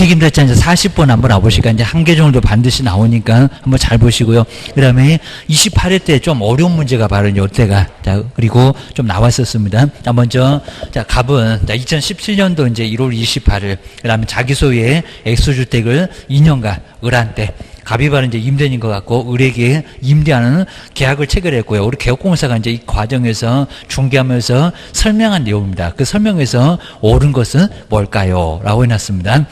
주택임대차 이제 40번 한번 와보시니까 이제 한 개 정도 반드시 나오니까 한번 잘 보시고요. 그 다음에 28회 때 좀 어려운 문제가 바로 이때가, 자, 그리고 좀 나왔었습니다. 자, 먼저, 자, 갑은, 자, 2017년도 이제 1월 28일, 그 다음에 자기 소유의 액수주택을 2년간 을한 때, 갑이 바로 이제 임대인인 것 같고, 을에게 임대하는 계약을 체결했고요. 우리 개업공사가 이제 이 과정에서 중개하면서 설명한 내용입니다. 그 설명에서 옳은 것은 뭘까요? 라고 해놨습니다.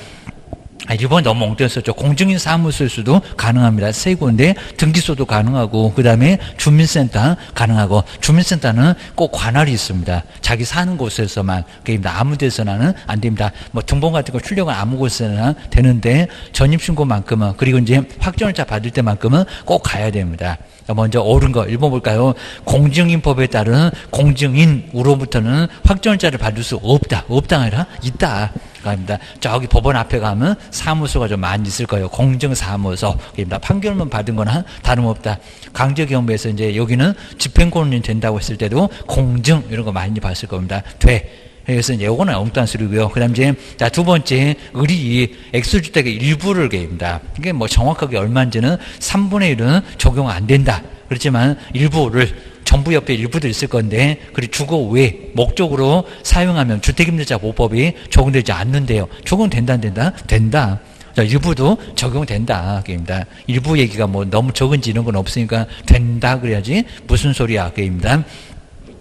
이번 너무 엉뚱했었죠. 공증인 사무소일 수도 가능합니다. 세 군데 등기소도 가능하고, 그 다음에 주민센터 가능하고, 주민센터는 꼭 관할이 있습니다. 자기 사는 곳에서만, 그러니까 아무 데서는 안 됩니다. 뭐 등본 같은 거 출력은 아무 곳에나 되는데, 전입신고만큼은, 그리고 이제 확정일자 받을 때만큼은 꼭 가야 됩니다. 먼저 옳은 거 읽어볼까요? 공증인법에 따른 공증인으로부터는 확정일자를 받을 수 없다. 없다가 아니라 있다. 입니다. 저기 법원 앞에 가면 사무소가 좀 많이 있을 거예요. 공증사무소. 판결문 받은 거나 다름없다. 강제경부에서 이제 여기는 집행권이 된다고 했을 때도 공증 이런 거 많이 봤을 겁니다. 돼. 그래서 이제 요거는 엉뚱한 소리고요. 그 다음 이제, 자, 두 번째, 을이 액수주택의 일부를 개입니다. 이게 뭐 정확하게 얼마인지는 3분의 1은 적용 안 된다. 그렇지만 일부를, 전부 옆에 일부도 있을 건데, 그리고 주거 외 목적으로 사용하면 주택임대차 보호법이 적용되지 않는데요. 적용된다, 안 된다? 된다. 자, 일부도 적용된다. 게임입니다. 일부 얘기가 뭐 너무 적은지 이런 건 없으니까 된다. 그래야지. 무슨 소리야. 게임입니다.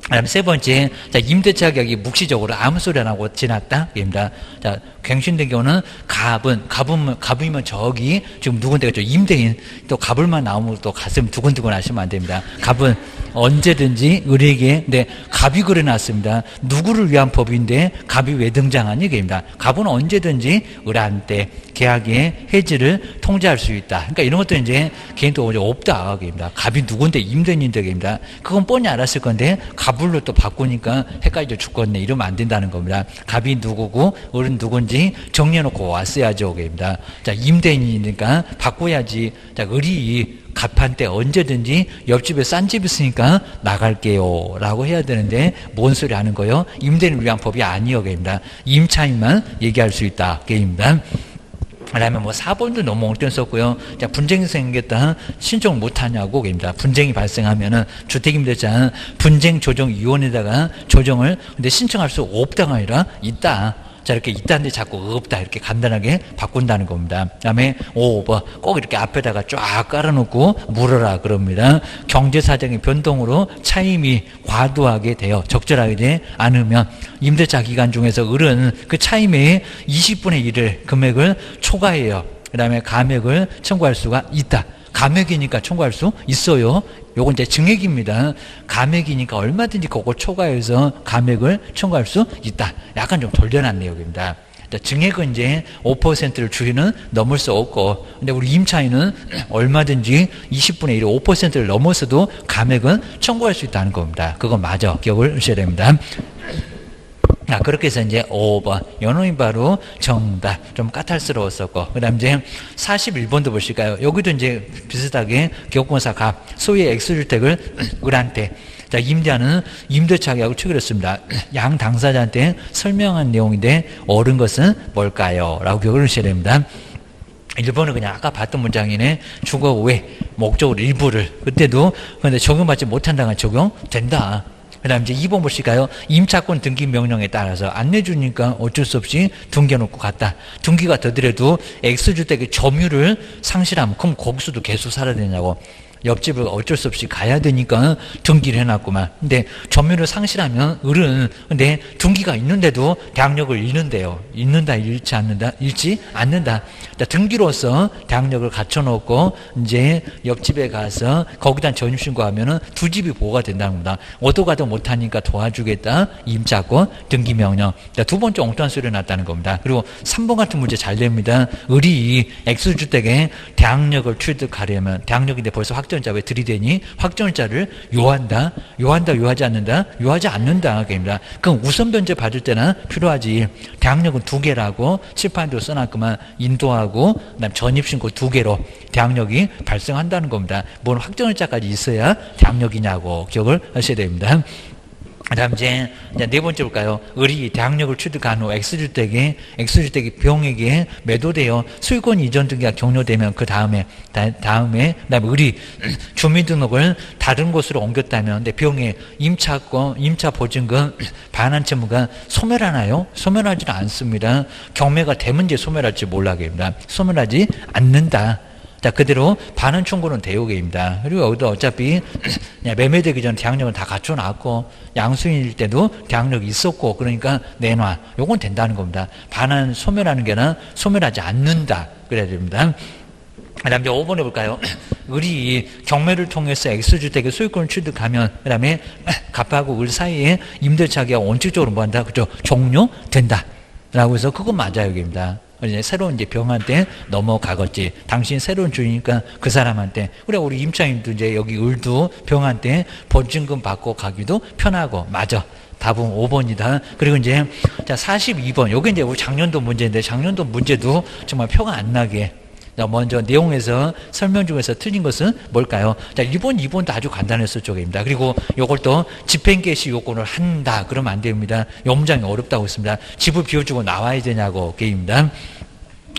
그다음 세 번째, 자, 임대차 계약이 묵시적으로 아무 소리 안 하고 지났다. 입니다. 자, 갱신된 경우는 갑이면 저기, 지금 누군데가 임대인, 또 갑을만 나오면 또 가슴 두근두근 하시면 안 됩니다. 갑은 언제든지 을에게, 네, 갑이 그려놨습니다. 누구를 위한 법인데 갑이 왜 등장하니? 입니다. 갑은 언제든지 을한테 계약의 해지를 통제할 수 있다. 그러니까 이런 것도 이제 개인적으로 없다. 입니다. 갑이 누군데 임대인인데 입니다. 그건 뻔히 알았을 건데, 갑을로 또 바꾸니까 헷갈려 죽겠네. 이러면 안 된다는 겁니다. 갑이 누구고, 을은 누군지 정리해놓고 왔어야죠. 입니다. 자, 임대인이니까 바꿔야지. 자, 을이 갑한테 언제든지 옆집에 싼 집 있으니까 나갈게요. 라고 해야 되는데, 뭔 소리 하는 거예요? 임대인을 위한 법이 아니요. 입니다. 임차인만 얘기할 수 있다. 입니다. 그다음에 뭐 4번도 너무 엉뚱했었고요. 자, 분쟁이 생겼다. 신청 못하냐고. 입니다. 분쟁이 발생하면은 주택임대차 분쟁조정위원회에다가 조정을 근데 신청할 수 없다가 아니라 있다. 자, 이렇게 있다는데 자꾸 없다. 이렇게 간단하게 바꾼다는 겁니다. 그 다음에 5번 꼭 이렇게 앞에다가 쫙 깔아놓고 물어라. 그럽니다. 경제사정의 변동으로 차임이 과도하게 되어 적절하게 되지 않으면 임대차 기간 중에서 을은 그 차임의 20분의 1을 금액을 초과해요. 그 다음에 감액을 청구할 수가 있다. 감액이니까 청구할 수 있어요. 요건 이제 증액입니다. 감액이니까 얼마든지 그걸 초과해서 감액을 청구할 수 있다. 약간 좀 돌려놨 내용입니다. 증액은 이제 5%를 주인은 넘을 수 없고, 근데 우리 임차인은 얼마든지 20분의 1, 5%를 넘어서도 감액은 청구할 수 있다는 겁니다. 그거 맞아. 기억을 하셔야 됩니다. 자, 그렇게 해서 이제 5번. 요놈이 바로 정답. 좀 까탈스러웠었고. 그 다음 이제 41번도 보실까요? 여기도 이제 비슷하게 기업공사 갑, 소유의 액수주택을 을한테, 자, 임대하는 임대차 계약을 체결했습니다. 양 당사자한테 설명한 내용인데, 옳은 것은 뭘까요? 라고 기억을 하셔야 됩니다. 1번은 그냥 아까 봤던 문장이네. 주거 외 목적으로 일부를. 그때도 근데 적용받지 못한다면 적용된다. 그 다음 이제 2번 보실까요? 임차권 등기 명령에 따라서 안 내주니까 어쩔 수 없이 등기해놓고 갔다. 등기가 되더라도 X주택의 점유를 상실하면 그럼 거기서도 계속 살아야 되냐고. 옆집을 어쩔 수 없이 가야 되니까 등기를 해놨구만. 근데 점유를 상실하면 을은 근데 등기가 있는데도 대항력을 잃는데요. 잃는다, 잃지 않는다, 잃지 않는다. 등기로서 대항력을 갖춰놓고 이제 옆집에 가서 거기다 전입신고하면은 두 집이 보호가 된다는 겁니다. 어디 가도 못하니까 도와주겠다. 임차권 등기명령. 두 번째 엉뚱한 소리가 났다는 겁니다. 그리고 3번 같은 문제 잘 됩니다. 을이 X주택에 대항력을 취득하려면 대항력인데 벌써 확정자 왜 들이대니? 확정자를 요한다. 요하지 않는다. 요하지 않는다. 입니다. 그럼 우선 변제 받을 때는 필요하지. 대항력은 2개라고 칠판도 써놨구만. 인도하고 그다음 전입신고 2개로 대항력이 발생한다는 겁니다. 뭔 확정일자까지 있어야 대항력이냐고 기억을 하셔야 됩니다. 그다음 이제 네 번째 볼까요? 을이 대항력을 취득한 후 X주택이 병에게 매도되어 소유권 이전 등기가 격려되면 그 다음에 그다음에 을이 주민등록을 다른 곳으로 옮겼다면 근데 병의 임차 보증금 반환 채무가 소멸하나요? 소멸하지는 않습니다. 경매가 되면 이제 소멸할지 몰라겠습니다. 소멸하지 않는다. 자, 그대로 반환 청구는 대우계입니다. 그리고 여기도 어차피 매매되기 전에 대항력을 다 갖춰놨고 양수인일 때도 대항력이 있었고 그러니까 내놔. 요건 된다는 겁니다. 반환 소멸하는 게나 소멸하지 않는다. 그래야 됩니다. 그 다음에 5번 해볼까요? 을이 경매를 통해서 X주택의 소유권을 취득하면 그 다음에 갑하고 을 사이에 임대차 계약 원칙적으로 뭐 한다? 그죠? 종료된다. 라고 해서 그건 맞아요. 여기입니다. 이제 새로운 이제 병한테 넘어가겠지. 당신 새로운 주인이니까 그 사람한테. 그래, 우리 임차인도 이제 여기 을도 병한테 보증금 받고 가기도 편하고. 맞아. 답은 5번이다. 그리고 이제, 자, 42번. 요게 이제 우리 작년도 문제인데, 작년도 문제도 정말 표가 안 나게. 자, 먼저 내용에서 설명 중에서 틀린 것은 뭘까요? 자, 1번, 2번도 아주 간단했을 쪽입니다. 그리고 요걸 또 집행 개시 요건을 한다. 그러면 안 됩니다. 요 문장이 어렵다고 했습니다. 집을 비워주고 나와야 되냐고 게임입니다.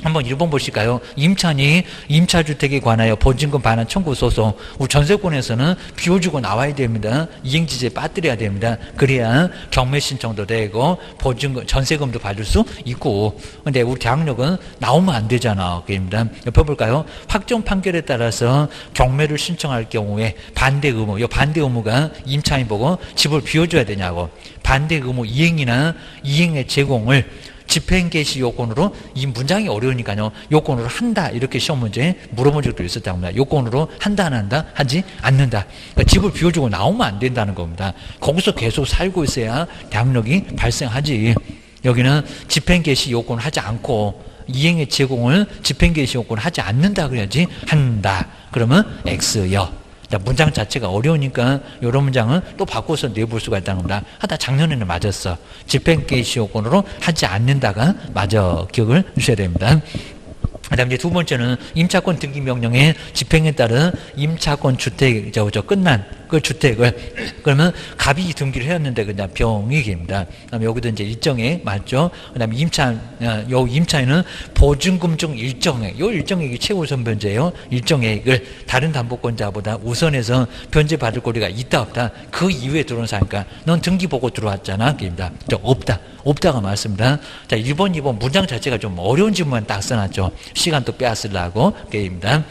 한번 1번 보실까요? 임차인이 임차주택에 관하여 보증금 반환 청구 소송. 우리 전세권에서는 비워주고 나와야 됩니다. 이행지제 빠뜨려야 됩니다. 그래야 경매 신청도 되고 보증금, 전세금도 받을 수 있고. 근데 우리 대항력은 나오면 안 되잖아. 게임입니다. 옆에 볼까요? 확정 판결에 따라서 경매를 신청할 경우에 반대 의무. 이 반대 의무가 임차인 보고 집을 비워줘야 되냐고. 반대 의무 이행이나 이행의 제공을 집행 개시 요건으로 이 문장이 어려우니까요. 요건으로 한다. 이렇게 시험 문제에 물어본 적도 있었다고 합니다. 요건으로 한다 안 한다? 하지 않는다. 그러니까 집을 비워주고 나오면 안 된다는 겁니다. 거기서 계속 살고 있어야 대항력이 발생하지. 여기는 집행 개시 요건을 하지 않고 이행의 제공을 집행 개시 요건을 하지 않는다 그래야지 한다. 그러면 X요. 자, 문장 자체가 어려우니까 이런 문장은 또 바꿔서 내볼 수가 있다는 겁니다. 하다 작년에는 맞았어. 집행 개시 요건으로 하지 않는다가 맞아. 기억을 주셔야 됩니다. 그 다음 이제 두 번째는 임차권 등기 명령의 집행에 따른 임차권 주택, 끝난 그 주택을, 그러면 갑이 등기를 해왔는데 그냥 병익입니다. 그 다음에 여기도 이제 일정액 맞죠? 그 다음에 요 임차인은 보증금 중 일정액, 요 일정액이 최우선 변제예요. 일정액을 다른 담보권자보다 우선해서 변제 받을 권리가 있다, 없다. 그 이후에 들어온 사니까 넌 등기 보고 들어왔잖아. 그입니다. 없다. 없다가 맞습니다. 자, 1번, 2번 문장 자체가 좀 어려운 질문만 딱 써놨죠. 시간 또 빼앗으려고 게임입니다.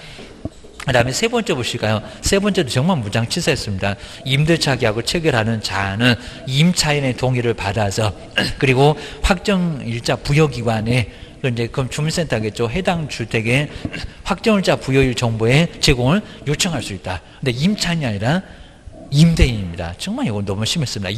그 다음에 세 번째 보실까요? 세 번째도 정말 문장 치사했습니다. 임대차 계약을 체결하는 자는 임차인의 동의를 받아서 그리고 확정일자 부여기관에 이제 그럼 주민센터겠죠. 해당 주택의 확정일자 부여일 정보의 제공을 요청할 수 있다. 근데 임차인이 아니라 임대인입니다. 정말 이건 너무 심했습니다.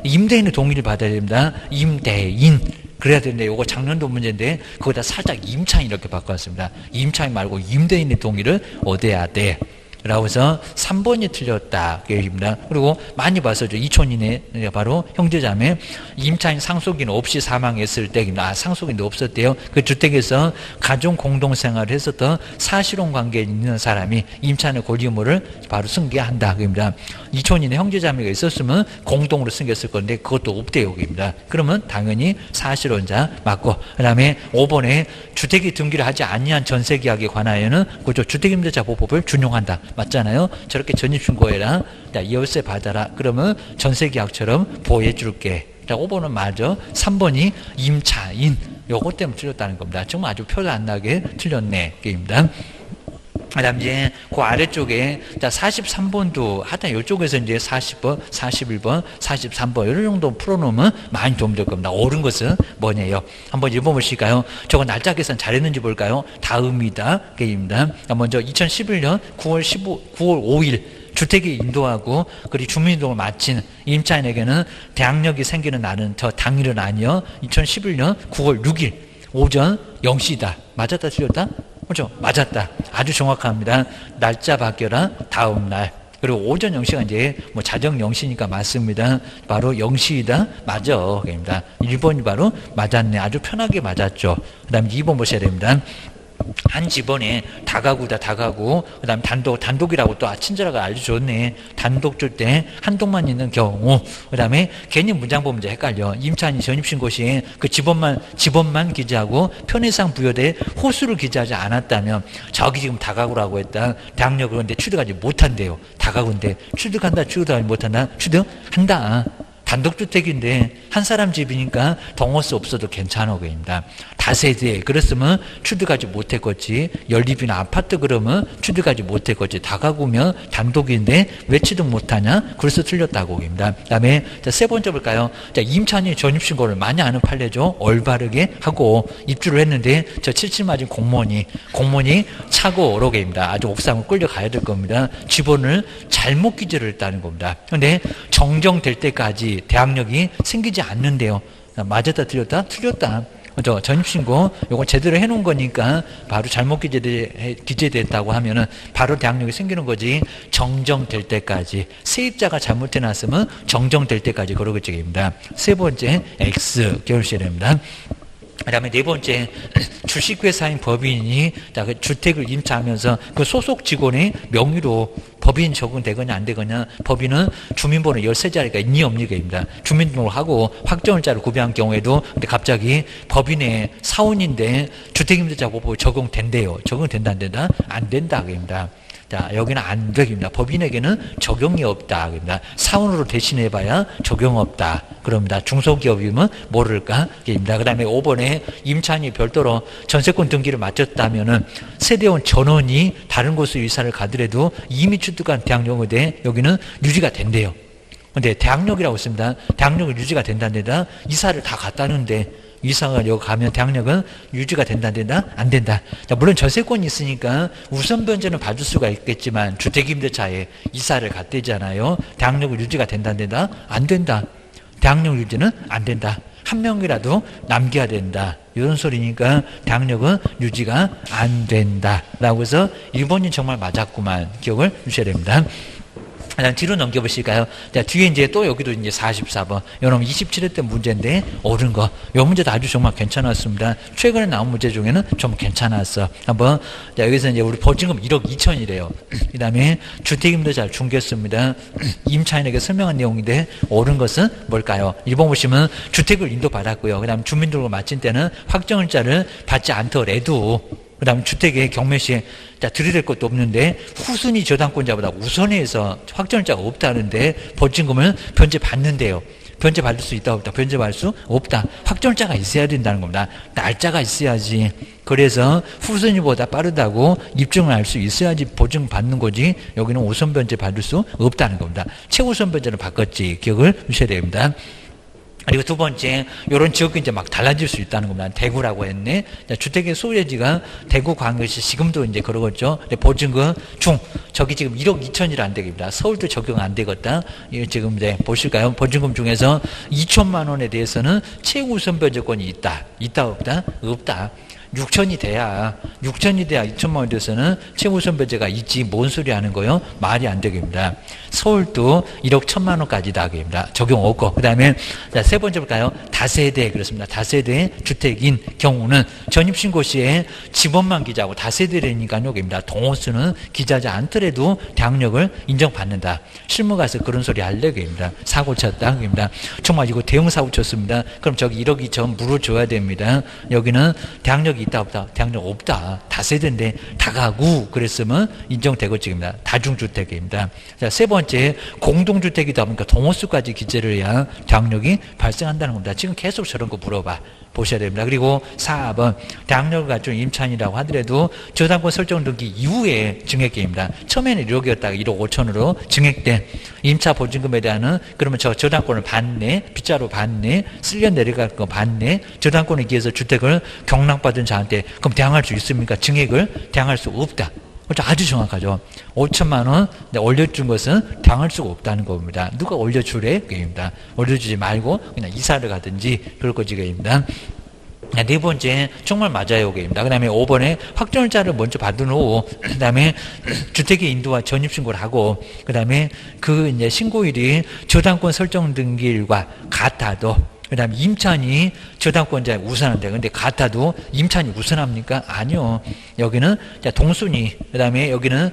임대인의 동의를 받아야 됩니다. 임대인. 그래야 되는데 이거 작년도 문제인데 거기다 살짝 임차인 이렇게 바꿔왔습니다. 임차인 말고 임대인의 동의를 얻어야 돼. 라고 해서 3번이 틀렸다. 얘기입니다. 그리고 많이 봤었죠. 이촌이네. 바로 형제자매. 임차인 상속인 없이 사망했을 때입니다. 상속인도 없었대요. 그 주택에서 가족 공동생활을 했었던 사실혼 관계에 있는 사람이 임차인의 권리 의무를 바로 승계한다. 그입니다. 이촌이네 형제자매가 있었으면 공동으로 승계했을 건데 그것도 없대요. 여기입니다. 그러면 당연히 사실혼자 맞고 그 다음에 5번에 주택이 등기를 하지 아니한 전세계약에 관하여는 그죠. 주택임대차 보호법을 준용한다. 맞잖아요. 저렇게 전입신고해라. 열쇠 받아라. 그러면 전세계약처럼 보호해 줄게. 자, 5번은 맞아. 3번이 임차인. 요것 때문에 틀렸다는 겁니다. 정말 아주 표도 안 나게 틀렸네. 게임입니다. 그 다음 이제 그 아래쪽에 자 43번도 하여튼 이쪽에서 이제 40번, 41번, 43번 이런 정도 풀어놓으면 많이 도움될 겁니다. 옳은 것은 뭐냐요? 한번 읽어보실까요? 저거 날짜 계산 잘했는지 볼까요? 다음이다. 게임입니다. 먼저 2011년 9월 5일 주택이 인도하고 그리고 주민등록을 마친 임차인에게는 대항력이 생기는 날은 저 당일은 아니요. 2011년 9월 6일 오전 0시다. 맞았다 틀렸다? 그렇죠? 맞았다. 아주 정확합니다. 날짜 바뀌어라. 다음 날. 그리고 오전 0시가 이제 뭐 자정 0시니까 맞습니다. 바로 0시이다. 맞아. 입니다. 1번이 바로 맞았네. 아주 편하게 맞았죠. 그 다음에 2번 보셔야 됩니다. 한 집원에 다가구다 다가구 그다음에 단독이라고 또 친절하게 알려줬네. 단독 줄 때 한 동만 있는 경우 그다음에 괜히 문장 보면 이제 헷갈려. 임차인이 전입신고 시에 그 집원만 기재하고 편의상 부여돼 호수를 기재하지 않았다면 저기 지금 다가구라고 했다. 대학력을 근데 취득하지 못한대요. 다가구인데 취득하지 못한다. 취득한다. 단독주택인데 한 사람 집이니까 동호수 없어도 괜찮아 보입니다. 다세대 그랬으면 취득하지 못했겠지. 연립이나 아파트 그러면 취득하지 못했겠지. 다가구면 단독인데 왜 취득 못하냐? 그래서 틀렸다고 보입니다. 그 다음에 세 번째 볼까요? 임차인이 전입신고를 많이 하는 판례죠. 올바르게 하고 입주를 했는데 저 7층 맞은 공무원이 차고 오르게입니다. 아주 옥상을 끌려가야 될 겁니다. 집원을 잘못 기재를 했다는 겁니다. 그런데 정정될 때까지 대항력이 생기지 않는데요. 맞았다 틀렸다? 틀렸다. 전입신고 요거 제대로 해놓은 거니까 바로 잘못 기재됐다고 하면은 바로 대항력이 생기는 거지. 정정될 때까지 세입자가 잘못해놨으면 정정될 때까지 그러겠지입니다. 세 번째 X 결실입니다. 그 다음에 네 번째, 주식회사인 법인이 그 주택을 임차하면서 그 소속 직원의 명의로 법인 적용되거나 안 되거나 법인은 주민번호 13자리가 있니 없니가입니다. 주민등록하고 확정일자를 구비한 경우에도 근데 갑자기 법인의 사원인데 주택임대차보호 적용된대요. 적용된다 안 된다? 안 된다 그입니다. 자, 여기는 안 되겠습니다. 법인에게는 적용이 없다. 그럽니다. 사원으로 대신해봐야 적용 없다. 그럽니다. 중소기업이면 모를까? 입니다. 그 다음에 5번에 임차인이 별도로 전세권 등기를 마쳤다면은 세대원 전원이 다른 곳으로 이사를 가더라도 이미 취득한 대항력에 대해 여기는 유지가 된대요. 근데 대항력이라고 있습니다. 대항력은 유지가 된다는데다 이사를 다 갔다는데 이사가 여기 가면 대항력은 유지가 된다 안 된다? 안 된다. 자, 물론 전세권이 있으니까 우선 변제는 받을 수가 있겠지만 주택임대차에 이사를 갔대잖아요. 대항력은 유지가 된다 안 된다? 안 된다. 대항력 유지는 안 된다. 한 명이라도 남겨야 된다. 이런 소리니까 대항력은 유지가 안 된다. 라고 해서 1번이 정말 맞았구만. 기억을 주셔야 됩니다. 뒤로 넘겨보실까요? 자, 뒤에 이제 또 여기도 이제 44번. 여러분 27회 때 문제인데, 옳은 거. 요 문제도 아주 정말 괜찮았습니다. 최근에 나온 문제 중에는 좀 괜찮았어. 한번, 자, 여기서 이제 우리 보증금 1억 2천이래요. 그 다음에 주택임대 잘 중개했습니다. 임차인에게 설명한 내용인데, 옳은 것은 뭘까요? 1번 보시면 주택을 인도받았고요. 그 다음 주민등록을 마친 때는 확정일자를 받지 않더라도, 그 다음에 주택의 경매시에 들이댈 것도 없는데 후순위 저당권자보다 우선위에서 확정일자가 없다는데 보증금을 변제받는데요. 변제받을 수 있다 없다? 변제받을 수 없다. 확정일자가 있어야 된다는 겁니다. 날짜가 있어야지. 그래서 후순위보다 빠르다고 입증을 할 수 있어야지 보증 받는 거지. 여기는 우선 변제 받을 수 없다는 겁니다. 최우선 변제를 바꿨지. 기억을 주셔야 됩니다. 그리고 두 번째, 요런 지역이 이제 막 달라질 수 있다는 겁니다. 대구라고 했네. 주택의 소유지가 대구 광역시 지금도 이제 그러겠죠. 보증금 저기 지금 1억 2천이라 안 되겠습니다. 서울도 적용 안 되겠다. 지금 이제 보실까요? 보증금 중에서 2천만 원에 대해서는 최우선 변제권이 있다. 있다 없다? 없다. 6천이 돼야 2천만 원에 대해서는 최우선 변제가 있지. 뭔 소리 하는 거요? 말이 안 되겠습니다. 서울도 1억 1천만 원까지다. 그입니다. 적용 없고. 그 다음에 세 번째 볼까요? 다세대 그렇습니다. 다세대 주택인 경우는 전입신고 시에 집원만 기재하고 다세대라니까요. 여기입니다. 동호수는 기재하지 않더라도 대항력을 인정받는다. 실무 가서 그런 소리 할래? 그입니다. 사고 쳤다. 그입니다. 정말 이거 대형 사고 쳤습니다. 그럼 저기 1억 2천 물어줘야 됩니다. 여기는 대항력이 있다 없다? 대항력 없다. 다세대인데 다가구 그랬으면 인정되겠지입니다. 다중주택입니다. 자, 세 번째 공동주택이다 보니까 동호수까지 기재를 해야 대항력이 발생한다는 겁니다. 지금 계속 저런 거 물어봐 보셔야 됩니다. 그리고 4번 대항력을 갖춘 임차인이라고 하더라도 저당권 설정 등기 이후에 증액계입니다. 처음에는 1억이었다가 1억 5천으로 증액된 임차 보증금에 대한 그러면 저당권을 받네, 빗자루 받네, 쓸려 내려갈 거 받네, 저당권에 기해서 주택을 경락받은 자한테 그럼 대항할 수 있습니까? 증액을 대항할 수 없다. 아주 정확하죠. 5천만 원 올려준 것은 당할 수가 없다는 겁니다. 누가 올려주래? 그입니다. 올려주지 말고 그냥 이사를 가든지 그럴 거지입니다. 네 번째 정말 맞아요. 그입니다. 그 다음에 5번에 확정일자를 먼저 받은 후 그 다음에 주택의 인도와 전입신고를 하고 그 다음에 그 이제 신고일이 저당권 설정 등기일과 같아도 그 다음에 임차인이 저당권자에 우선한데, 근데 같아도 임차인이 우선합니까? 아니요. 여기는 동순위, 그 다음에 여기는,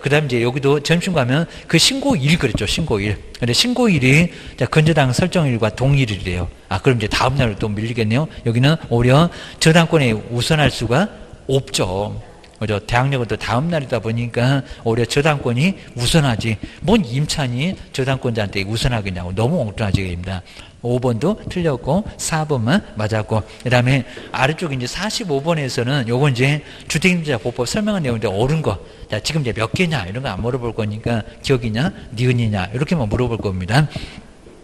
그 다음에 이제 여기도 점심 가면 그 신고일 그랬죠. 신고일. 근데 신고일이 건저당 설정일과 동일이래요. 그럼 이제 다음날로 또 밀리겠네요. 여기는 오히려 저당권에 우선할 수가 없죠. 그죠? 대항력은 또 다음날이다 보니까 오히려 저당권이 우선하지. 뭔 임차인이 저당권자한테 우선하겠냐고. 너무 엉뚱한 얘기입니다. 5번도 틀렸고 4번만 맞았고, 그 다음에 아래쪽에 이제 45번에서는 요건 이제 주택임대차 보법 설명한 내용인데 옳은 거. 자, 지금 이제 몇 개냐 이런 거 안 물어볼 거니까 기억이냐 니은이냐 이렇게만 물어볼 겁니다.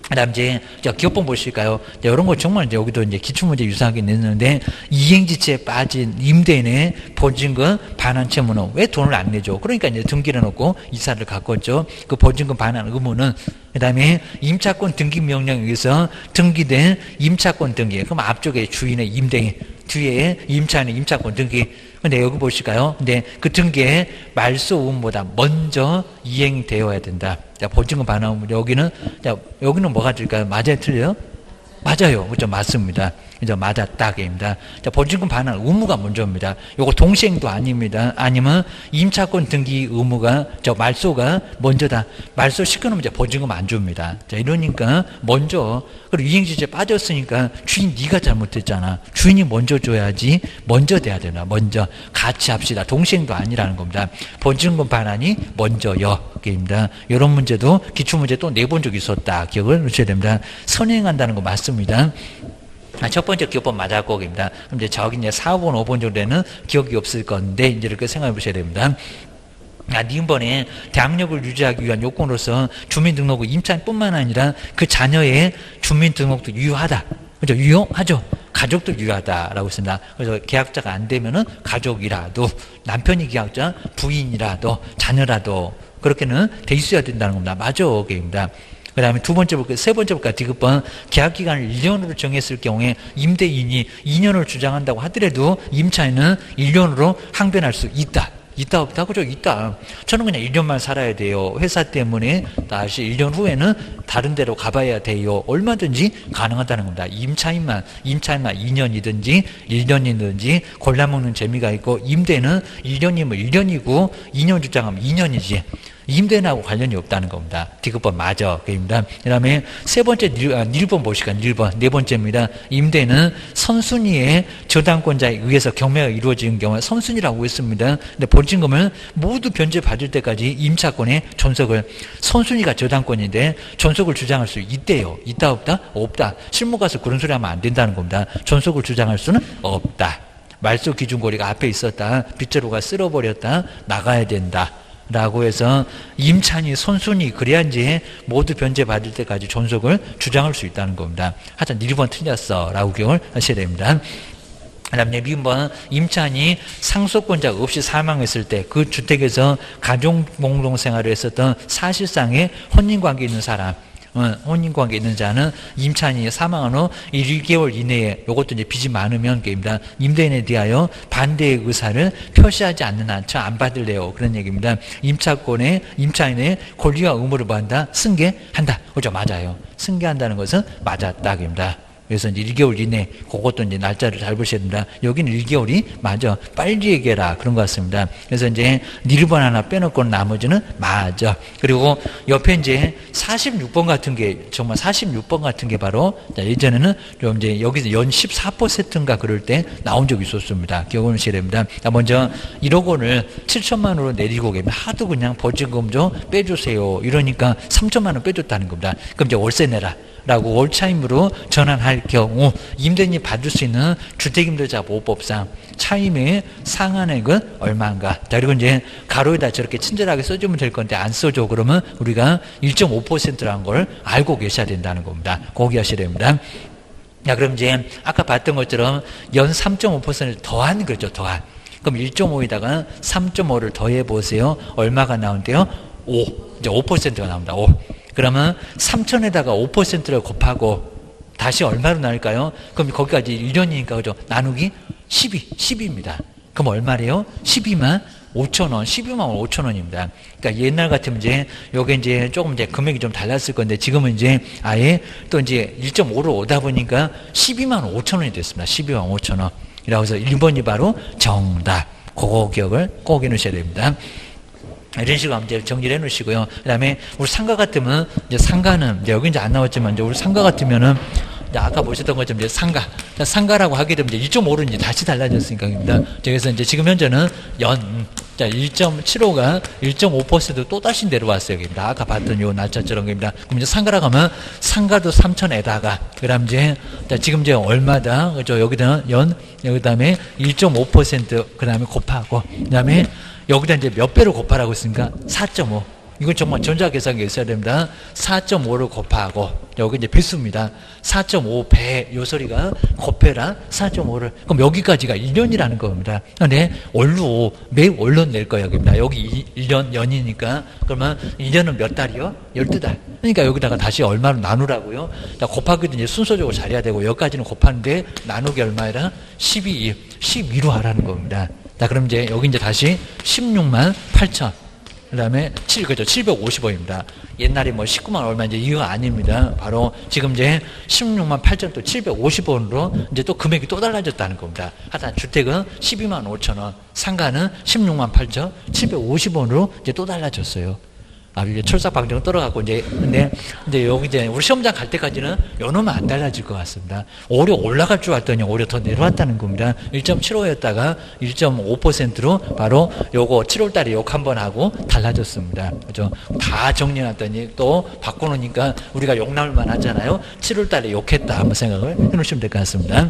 그 다음 이제 기업본 보실까요? 이런 거 정말 이제 여기도 이제 기출문제 유사하게 냈는데, 이행지체에 빠진 임대인의 보증금 반환 채무는 왜 돈을 안 내죠? 그러니까 이제 등기를 놓고 이사를 바꿨죠. 그 보증금 반환 의무는, 그 다음에 임차권 등기 명령에 의해서 등기된 임차권 등기, 그럼 앞쪽에 주인의 임대인, 뒤에 임차인의 임차권 등기. 근데 여기 보실까요? 근데 그 등기의 말소 의무보다 먼저 이행되어야 된다. 자, 보증금 반환 의무. 여기는 뭐가 될까요? 맞아요, 틀려요? 맞아요. 그죠? 맞습니다. 그죠? 맞았다. 입니다. 자, 보증금 반환 의무가 먼저입니다. 요거 동시행도 아닙니다. 아니면 임차권 등기 의무가, 말소가 먼저다. 말소 시켜놓으면 이제 보증금 안 줍니다. 자, 이러니까 먼저, 그리고 이행지체에 빠졌으니까 주인 네가 잘못했잖아. 주인이 먼저 줘야지. 먼저 돼야 되나. 먼저. 같이 합시다. 동시행도 아니라는 겁니다. 보증금 반환이 먼저요. 입니다. 이런 문제도 기출문제 또 내본 적이 있었다. 기억을 하셔야 됩니다. 선행한다는 거 맞습니다. 첫 번째 기업법 맞았고입니다. 그럼 이제 저기 이제 4번, 5번 정도에는 기억이 없을 건데, 이제 이렇게 생각해 보셔야 됩니다. 니은번에 대항력을 유지하기 위한 요건으로서 주민등록은 임차인뿐만 아니라 그 자녀의 주민등록도 유효하다. 그죠? 유효하죠? 가족도 유효하다라고 했습니다. 그래서 계약자가 안 되면은 가족이라도, 남편이 계약자, 부인이라도, 자녀라도, 그렇게는 돼 있어야 된다는 겁니다. 맞아. 게임입니다. 그 다음에 세 번째 볼까요? 디귿번. 계약기간을 1년으로 정했을 경우에 임대인이 2년을 주장한다고 하더라도 임차인은 1년으로 항변할 수 있다. 있다 없다? 그죠? 있다. 저는 그냥 1년만 살아야 돼요. 회사 때문에 다시 1년 후에는 다른 데로 가봐야 돼요. 얼마든지 가능하다는 겁니다. 임차인만 2년이든지 1년이든지 골라먹는 재미가 있고, 임대는 1년이면 1년이고 2년 주장하면 2년이지. 임대인하고 관련이 없다는 겁니다. 디귿번 맞아. 그입니다. 그 다음에 세 번째, 닐번 보시까, 닐번. 네 번째입니다. 임대는 선순위의 저당권자에 의해서 경매가 이루어지는 경우에 선순위라고 했습니다. 근데 보증금을 모두 변제받을 때까지 임차권의 존속을, 선순위가 저당권인데 존속을 주장할 수 있대요. 있다 없다? 없다. 실무 가서 그런 소리 하면 안 된다는 겁니다. 존속을 주장할 수는 없다. 말소 기준고리가 앞에 있었다. 빗자루가 쓸어버렸다. 나가야 된다. 라고 해서 임차인이 선순위, 그래야 이제 모두 변제받을 때까지 존속을 주장할 수 있다는 겁니다. 하여튼 1번 틀렸어 라고 기억을 하셔야 됩니다. 그 다음에 B번, 임차인이 상속권자 없이 사망했을 때 그 주택에서 가족 공동생활을 했었던 사실상의 혼인관계 있는 사람, 혼인관계 있는 자는 임차인이 사망한 후 1개월 이내에, 요것도 이제 빚이 많으면 게임입니다. 임대인에 대하여 반대의 의사를 표시하지 않는 한 저 안 받을래요. 그런 얘기입니다. 임차인의 권리와 의무를 뭐한다? 승계한다. 그죠? 맞아요. 승계한다는 것은 맞았다. 입니다. 그래서 이제 1개월 이내, 그것도 이제 날짜를 잘 보셔야 됩니다. 여기는 1개월이 맞아. 빨리 얘기해라. 그런 것 같습니다. 그래서 이제 닐번 하나 빼놓고 나머지는 맞아. 그리고 옆에 이제 46번 같은 게, 정말 46번 같은 게 바로, 예전에는 좀 이제 여기서 연 14%인가 그럴 때 나온 적이 있었습니다. 기억을 하셔야 됩니다. 먼저 1억 원을 7천만 원으로 내리고 계면 하도 그냥 보증금 좀 빼주세요. 이러니까 3천만 원 빼줬다는 겁니다. 그럼 이제 월세 내라. 라고 월차임으로 전환할 경우 임대인이 받을 수 있는 주택임대차 보호법상 차임의 상한액은 얼마인가. 자, 그리고 이제 가로에다 저렇게 친절하게 써주면 될 건데 안 써줘. 그러면 우리가 1.5%라는 걸 알고 계셔야 된다는 겁니다. 거기 하셔야 됩니다. 자, 그럼 이제 아까 봤던 것처럼 연 3.5%를 더한 거죠. 더한. 그럼 1.5에다가 3.5를 더해 보세요. 얼마가 나온대요? 5. 이제 5%가 나옵니다. 5. 그러면 3천에다가 5%를 곱하고 다시 얼마로 나올까요? 그럼 거기까지 1년이니까 그죠? 나누기 12입니다. 그럼 얼마래요? 12만 5천 원, 12만 원 5천 원입니다. 그러니까 옛날 같으면 이제 요게 이제 조금 이제 금액이 좀 달랐을 건데 지금은 이제 아예 또 이제 1.5로 오다 보니까 12만 5천 원이 됐습니다. 12만 5천 원. 이라고 해서 1번이 바로 정답. 그거 기억을 꼭 해놓으셔야 됩니다. 이런 식으로 이제 정리를 해 놓으시고요. 그 다음에 우리 상가 같으면 이제 상가는 이제 여기 이제 안 나왔지만 이제 우리 상가 같으면은 아까 보셨던 것처럼 이제 상가라고 하게 되면 이제 1.5로 이제 다시 달라졌으니까입니다. 그래서 이제 지금 현재는 1.75가 1.5% 또 다시 내려왔어요. 여기입니다. 아까 봤던 요 날짜처럼 겁니다. 그럼 이제 상가라고 하면 상가도 3천에다가 그다음 이제 지금 이제 얼마다 그죠? 여기다 그다음에 1.5% 그다음에 곱하고 그다음에 여기다 이제 몇 배로 곱하라고 했으니까 4.5. 이건 정말 전자계산기가 있어야 됩니다. 4.5를 곱하고 여기 이제 배수입니다. 4.5배 요 소리가 곱해라 4.5를 그럼 여기까지가 1년이라는 겁니다. 근데 매 월로 낼 거예요. 여기입니다. 여기 1년 연이니까 그러면 1년은 몇 달이요? 12달. 그러니까 여기다가 다시 얼마로 나누라고요. 곱하기도 이제 순서적으로 잘해야 되고 여기까지는 곱하는데 나누기 얼마이라 12로 하라는 겁니다. 자, 그럼 이제 여기 이제 다시 16만 8천. 그 다음에 그죠. 750원입니다. 옛날에 뭐 19만 얼마인지 이거 아닙니다. 바로 지금 이제 16만 8천 또 750원으로 이제 또 금액이 또 달라졌다는 겁니다. 하여튼 주택은 12만 5천 원, 상가는 16만 8천 750원으로 이제 또 달라졌어요. 이제 철삭 방정은 떨어갖고 이제 근데 여기 이제 우리 시험장 갈 때까지는 요 놈은 안 달라질 것 같습니다. 오히려 올라갈 줄 알았더니 오히려 더 내려왔다는 겁니다. 1.75였다가 1.5%로 바로 요거 7월달에 욕 한번 하고 달라졌습니다. 그죠? 다 정리해놨더니 또 바꿔놓으니까 우리가 욕 나올만 하잖아요. 7월달에 욕했다 한번 생각을 해놓으시면 될 것 같습니다.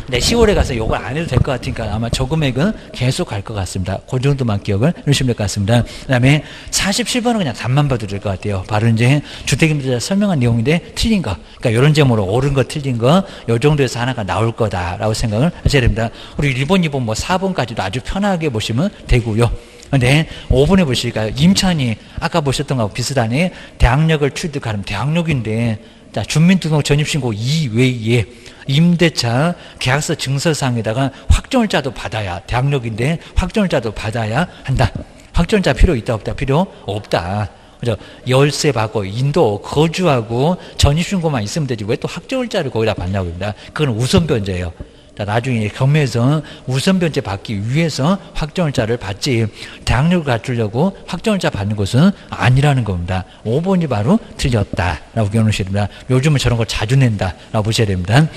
네, 10월에 가서 이걸 안 해도 될 것 같으니까 아마 저 금액은 계속 갈 것 같습니다. 그 정도만 기억을 해주시면 될 것 같습니다. 그 다음에 47번은 그냥 답만 봐도 될 것 같아요. 바로 이제 주택임대차 설명한 내용인데 틀린 거. 그러니까 이런 제목으로 옳은 거 틀린 거, 요 정도에서 하나가 나올 거다라고 생각을 하셔야 됩니다. 우리 1번, 2번, 뭐 4번까지도 아주 편하게 보시면 되고요. 근데 5번에 보시니까 임차인이 아까 보셨던 거하고 비슷하네. 대학력을 취득하면 대학력인데 자, 주민등록 전입신고 이외에 임대차 계약서 증서상에다가 확정일자도 받아야 대학력인데 확정일자도 받아야 한다. 확정일자 필요 있다 없다? 필요 없다. 그죠? 열세 받고 인도 거주하고 전입신고만 있으면 되지 왜 또 확정일자를 거기다 받냐고 합니다. 그건 우선변제예요. 나중에 경매에서 우선변제 받기 위해서 확정일자를 받지 대학력을 갖추려고 확정일자 받는 것은 아니라는 겁니다. 5번이 바로 틀렸다라고 기억하셔야 됩니다. 요즘은 저런 걸 자주 낸다라고 보셔야 됩니다.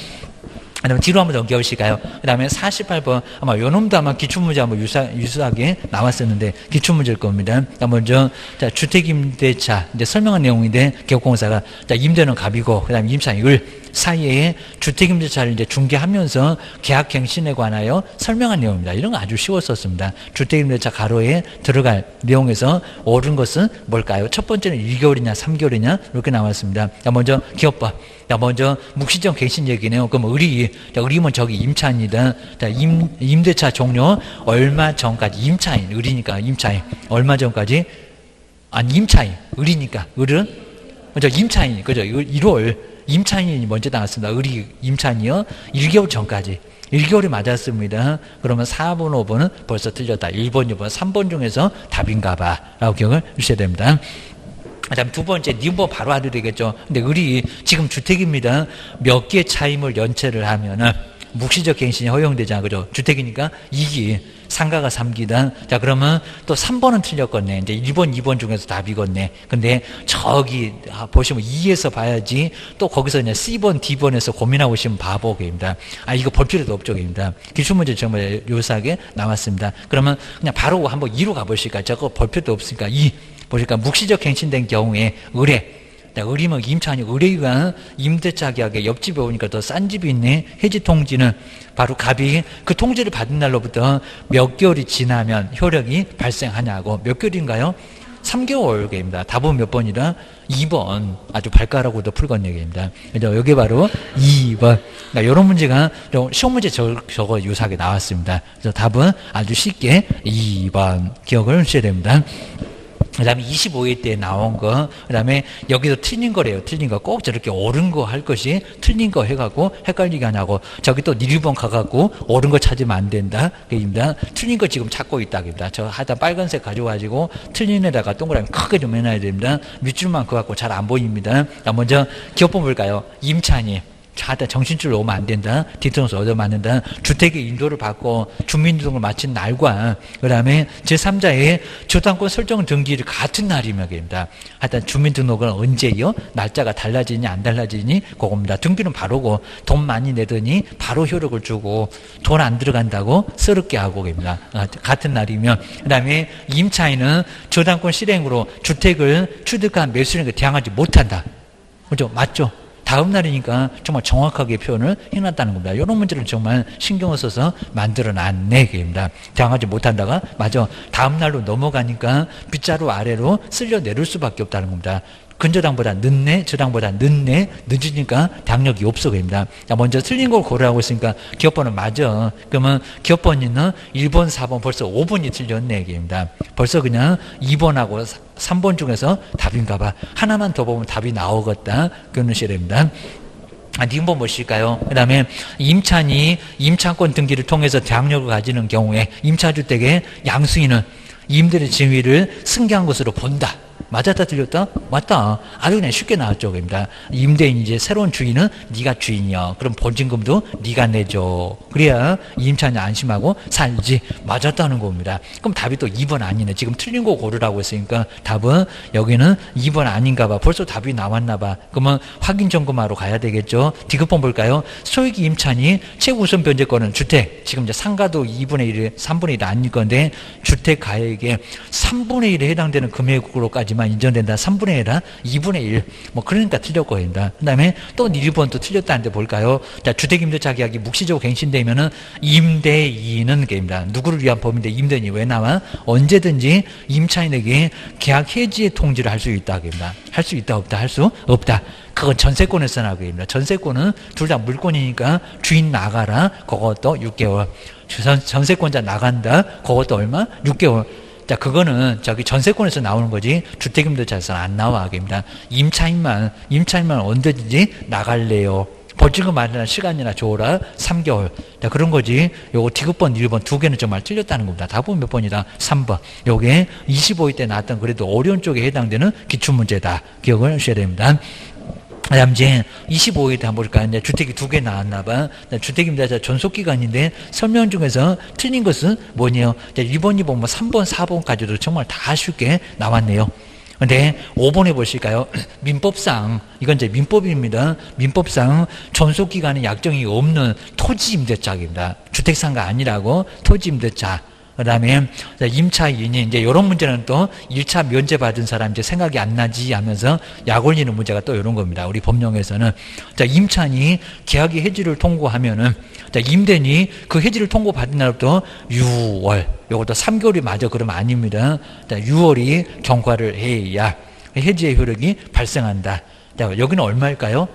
그 다음에 뒤로 한번 넘겨보실까요? 그 다음에 48번, 아마 요 놈도 아마 기출문제 한번 유사하게 나왔었는데, 기출문제일 겁니다. 먼저, 자, 주택임대차, 이제 설명한 내용인데, 개업공사가, 자, 임대는 갑이고, 그 다음에 임차인 을 사이에 주택임대차를 이제 중개하면서 계약갱신에 관하여 설명한 내용입니다. 이런 거 아주 쉬웠었습니다. 주택임대차 가로에 들어갈 내용에서 옳은 것은 뭘까요? 첫 번째는 1개월이냐, 3개월이냐, 이렇게 나왔습니다. 자, 먼저 기업법. 자, 먼저 묵시적 갱신 얘기네요. 그럼 의리면 저기 임차인이다. 자, 임대차 종료 얼마 전까지 임차인, 의리니까 임차인 얼마 전까지 임차인, 의리니까 의리는 먼저 임차인, 그죠? 1월 임차인이 먼저 나왔습니다. 의리 임차인이요. 1개월 전까지. 1개월이 맞았습니다. 그러면 4번, 5번은 벌써 틀렸다. 1번, 2번, 3번 중에서 답인가 봐. 라고 기억을 주셔야 됩니다. 그 다음 두 번째, 니뭐 바로 하도 되겠죠. 근데 의리, 지금 주택입니다. 몇 개 차임을 연체를 하면은 묵시적 갱신이 허용되잖아. 그죠? 주택이니까 2기, 상가가 3기다. 자, 그러면 또 3번은 틀렸겠네. 이제 1번, 2번 중에서 답이겠네. 근데 저기, 보시면 2에서 봐야지 또 거기서 그냥 C번, D번에서 고민하고 오시면 바보입니다. 이거 볼 필요도 없죠입니다. 기출문제 정말 요사하게 나왔습니다. 그러면 그냥 바로 한번 2로 가보실까요? 저거 볼 필요도 없으니까 2. 보니까 묵시적 갱신된 경우에 의뢰. 의리면 임차인이 의뢰에 의한 임대차 계약에 옆집에 오니까 더 싼 집이 있네. 해지 통지는 바로 갑이 그 통지를 받은 날로부터 몇 개월이 지나면 효력이 발생하냐고. 몇 개월인가요? 3개월입니다. 답은 몇 번이라? 2번. 아주 발가락으로도 풀건 얘기입니다. 그래서 여기 바로 2번. 그러니까 이런 문제가 시험 문제 저거 유사하게 나왔습니다. 그래서 답은 아주 쉽게 2번 기억을 하셔야 됩니다. 그 다음에 25회 때 나온 거, 그 다음에 여기서 틀린 거래요. 틀린 거. 꼭 저렇게 옳은 거 할 것이 틀린 거 해갖고 헷갈리게 안 하고, 저기 또 니르번 가갖고 옳은 거 찾으면 안 된다. 그입니다. 틀린 거 지금 찾고 있다. 그입니다. 저 하여튼 빨간색 가져가지고 틀린 데다가 동그라미 크게 좀 해놔야 됩니다. 밑줄만 그갖고 잘 안 보입니다. 자, 먼저 기업번 볼까요? 임차님. 하다 정신줄로 오면 안 된다. 뒤통수 얻어맞는다. 주택의 인도를 받고 주민등록을 마친 날과 그 다음에 제3자의 저당권 설정 등기를 같은 날이면 됩니다. 하여튼 주민등록은 언제요? 날짜가 달라지니 안 달라지니 그겁니다. 등기는 바로고 돈 많이 내더니 바로 효력을 주고 돈 안 들어간다고 서럽게 하고 됩니다. 같은 날이면 그 다음에 임차인은 저당권 실행으로 주택을 취득한 매수인에게 대항하지 못한다. 그죠? 맞죠? 다음 날이니까 정말 정확하게 표현을 해놨다는 겁니다. 이런 문제를 정말 신경을 써서 만들어놨네. 그입니다. 대항하지 못한다가 맞아. 다음 날로 넘어가니까 빗자루 아래로 쓸려 내릴 수밖에 없다는 겁니다. 근저당보다 늦네, 저당보다 늦네, 늦으니까 당력이 없어. 그입니다. 먼저 틀린 걸 고르라고 했으니까 기업번은 맞아. 그러면 기업번이는 1번, 4번 벌써 5번이 틀렸네. 그입니다. 벌써 그냥 2번하고 3번 중에서 답인가 봐. 하나만 더 보면 답이 나오겠다. 그런 식입니다. 니번 보실까요? 그 다음에 임차인이 임차권 등기를 통해서 대항력을 가지는 경우에 임차주택의 양수인은 임대의 지위를 승계한 것으로 본다. 맞았다 틀렸다? 맞다. 아주 그냥 쉽게 나왔죠. 그입니다. 임대인 이제 새로운 주인은 네가 주인이야. 그럼 보증금도 네가 내줘. 그래야 임차인이 안심하고 살지. 맞았다는 겁니다. 그럼 답이 또 2번 아니네. 지금 틀린 거 고르라고 했으니까 답은 여기는 2번 아닌가 봐. 벌써 답이 나왔나 봐. 그러면 확인 점검하러 가야 되겠죠. 디귿번 볼까요? 소액 임차인이 최우선 변제권은 주택. 지금 이제 상가도 2분의 1, 3분의 1 아닐 건데 주택 가액의 3분의 1에 해당되는 금액으로까지만 인정된다. 3분의 1이라 2분의 1. 뭐 그러니까 틀렸고 합니다. 그 다음에 또 1번 또 틀렸다는데 볼까요? 자, 주택임대차 계약이 묵시적으로 갱신되면은 임대인은 게입니다. 누구를 위한 법인데 임대인이 왜 나와? 언제든지 임차인에게 계약 해지의 통지를 할 수 있다. 게입니다. 할 수 있다 없다? 할 수 없다. 그건 전세권에서 나옵니다. 전세권은 둘 다 물권이니까 주인 나가라. 그것도 6개월. 전세권자 나간다. 그것도 얼마? 6개월. 자, 그거는 저기 전세권에서 나오는 거지 주택임대차에서는 안 나와. 겁니다. 임차인만 언제든지 나갈래요. 보증금 마련할 시간이나 줘라. 3개월. 자, 그런 거지. 요거 디귿번, 1번 두 개는 정말 틀렸다는 겁니다. 답은 몇 번이다? 3번. 요게 25회 때 나왔던 그래도 어려운 쪽에 해당되는 기출문제다. 기억을 하셔야 됩니다. 그 다음 이제 25회 때 한번 볼까요? 이제 주택이 두 개 나왔나 봐. 주택임대차 존속기간인데 설명 중에서 틀린 것은 뭐냐요? 1번, 2번, 뭐 3번, 4번까지도 정말 다 쉽게 나왔네요. 근데 5번에 보실까요? 민법상, 이건 이제 민법입니다. 민법상 존속기간에 약정이 없는 토지임대차입니다. 주택상가 아니라고 토지임대차. 그 다음에 임차인이 이제 이런 문제는 또 1차 면제받은 사람 이제 생각이 안 나지 하면서 약 올리는 문제가 또 이런 겁니다. 우리 법령에서는. 자, 임차인이 계약의 해지를 통고하면은, 자, 임대인이 그 해지를 통고받은 날부터 6월, 요것도 3개월이 맞아 그러면 아닙니다. 자, 6월이 경과를 해야 해지의 효력이 발생한다. 자, 여기는 얼마일까요?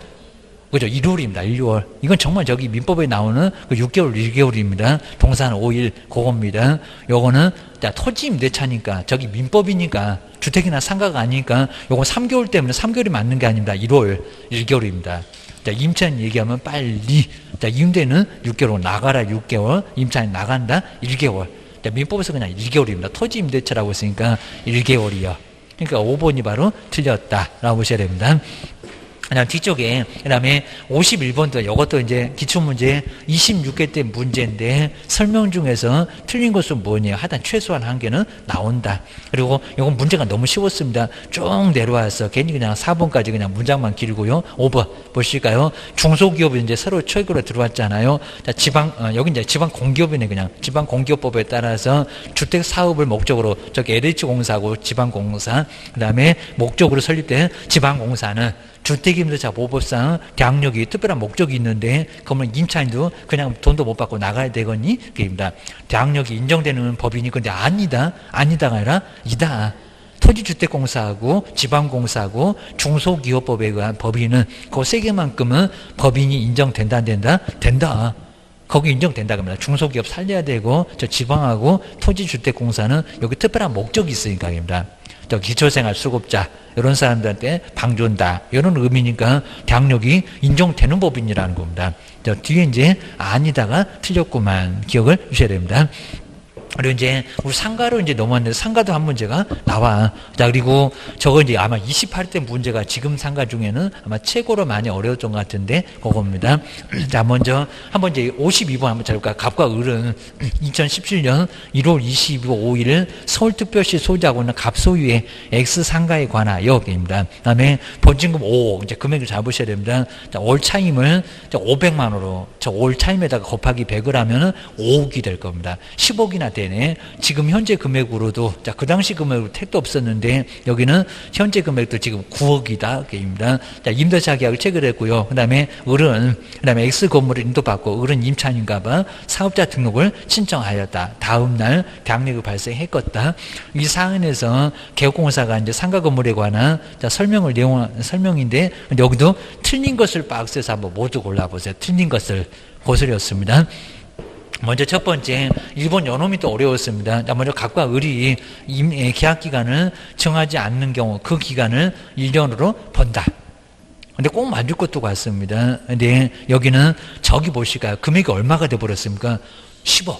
그죠? 1월입니다. 1월. 이건 정말 저기 민법에 나오는 그 6개월, 1개월입니다. 동사는 5일, 그겁니다. 요거는, 자, 토지 임대차니까, 저기 민법이니까, 주택이나 상가가 아니니까, 요거 3개월 때문에 3개월이 맞는 게 아닙니다. 1월, 1개월입니다. 자, 임차인 얘기하면 빨리. 자, 임대는 6개월, 나가라 6개월, 임차인 나간다 1개월. 자, 민법에서 그냥 1개월입니다. 토지 임대차라고 했으니까 1개월이요. 그러니까 5번이 바로 틀렸다라고 보셔야 됩니다. 그다음 뒤쪽에 그다음에 51번도 이것도 이제 기출문제 26개 때 문제인데 설명 중에서 틀린 것은 뭐냐 하여튼 최소한 한 개는 나온다. 그리고 이건 문제가 너무 쉬웠습니다. 쭉 내려와서 괜히 그냥 4번까지 그냥 문장만 길고요. 5번 보실까요? 중소기업이 이제 새로 최근에 들어왔잖아요. 자, 여기 이제 지방 공기업이네. 그냥 지방 공기업법에 따라서 주택 사업을 목적으로 저기 LH공사하고 지방공사 그다음에 목적으로 설립된 지방공사는 주택임대차 보호법상 대항력이 특별한 목적이 있는데 그러면 임차인도 그냥 돈도 못 받고 나가야 되거니? 그입니다. 대항력이 인정되는 법이니 근데 아니다가 아니라 이다. 토지주택공사하고 지방공사하고 중소기업법에 의한 법인은 그 세 개만큼은 법인이 인정된다 안 된다? 된다. 거기 인정된다 그럽니다. 중소기업 살려야 되고 저 지방하고 토지주택공사는 여기 특별한 목적이 있으니까입니다. 저 기초생활 수급자 이런 사람들한테 방 준다 이런 의미니까 대학력이 인정되는 법인이라는 겁니다. 저 뒤에 이제 아니다가 틀렸구만 기억을 주셔야 됩니다. 그리고 이제 우리 상가로 이제 넘어왔는데 상가도 한 문제가 나와. 자, 그리고 저거 이제 아마 28대 문제가 지금 상가 중에는 아마 최고로 많이 어려웠던 것 같은데 그겁니다. 자, 먼저 한번 이제 52번 한번 찾아볼까요? 갑과 을은 2017년 1월 25일 서울특별시 소유하고 있는 갑 소유의 X 상가에 관하여입니다. 그다음에 본진금 5억 이제 금액을 잡으셔야 됩니다. 자, 올 차임을 500만 원으로 저 올 차임에다가 곱하기 100을 하면은 5억이 될 겁니다. 10억이나 되네. 지금 현재 금액으로도 자, 그 당시 금액으로 택도 없었는데 여기는 현재 금액도 지금 9억이다. 입니다. 자, 임대차 계약을 체결했고요. 그다음에 을은 그다음에 X 건물을 인도받고 을은 임차인인가봐 사업자 등록을 신청하였다. 다음 날 대학력이 발생했겠다. 이 사안에서 개업공사가 이제 상가 건물에 관한 자, 설명을 내용한 설명인데 여기도 틀린 것을 박스에서 한번 모두 골라보세요. 틀린 것을 고스렸습니다. 먼저 첫 번째, 일본 연홈이 또 어려웠습니다. 먼저 갑과 을이 계약 기간을 정하지 않는 경우 그 기간을 1년으로 번다. 근데 꼭 맞을 것도 같습니다. 근데 여기는 저기 보실까요? 금액이 얼마가 돼버렸습니까? 10억.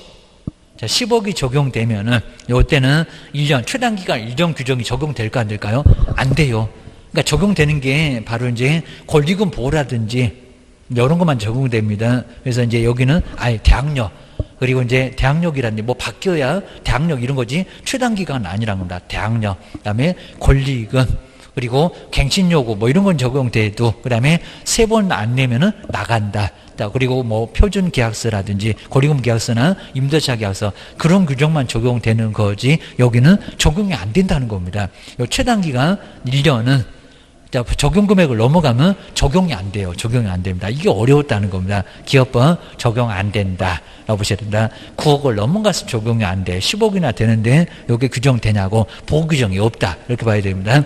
자, 10억이 적용되면은, 요때는 1년, 최단기간 1년 규정이 적용될까 안 될까요? 안 돼요. 그러니까 적용되는 게 바로 이제 권리금 보호라든지 이런 것만 적용됩니다. 그래서 이제 여기는 아예 대학력, 그리고 이제 대학력이라는 뭐 바뀌어야 대학력 이런 거지 최단기간은 아니란 겁니다. 대학력, 그다음에 권리금, 그리고 갱신요구 뭐 이런 건 적용돼도 그다음에 3번 안 내면은 나간다. 그리고 뭐 표준 계약서라든지 권리금 계약서나 임대차 계약서 그런 규정만 적용되는 거지 여기는 적용이 안 된다는 겁니다. 요 최단기간 1년은 적용 금액을 넘어가면 적용이 안 돼요. 적용이 안 됩니다. 이게 어려웠다는 겁니다. 기업법 적용 안 된다. 라고 보셔야 된다. 9억을 넘어가서 적용이 안 돼. 10억이나 되는데 여기 규정되냐고 보호 규정이 없다. 이렇게 봐야 됩니다.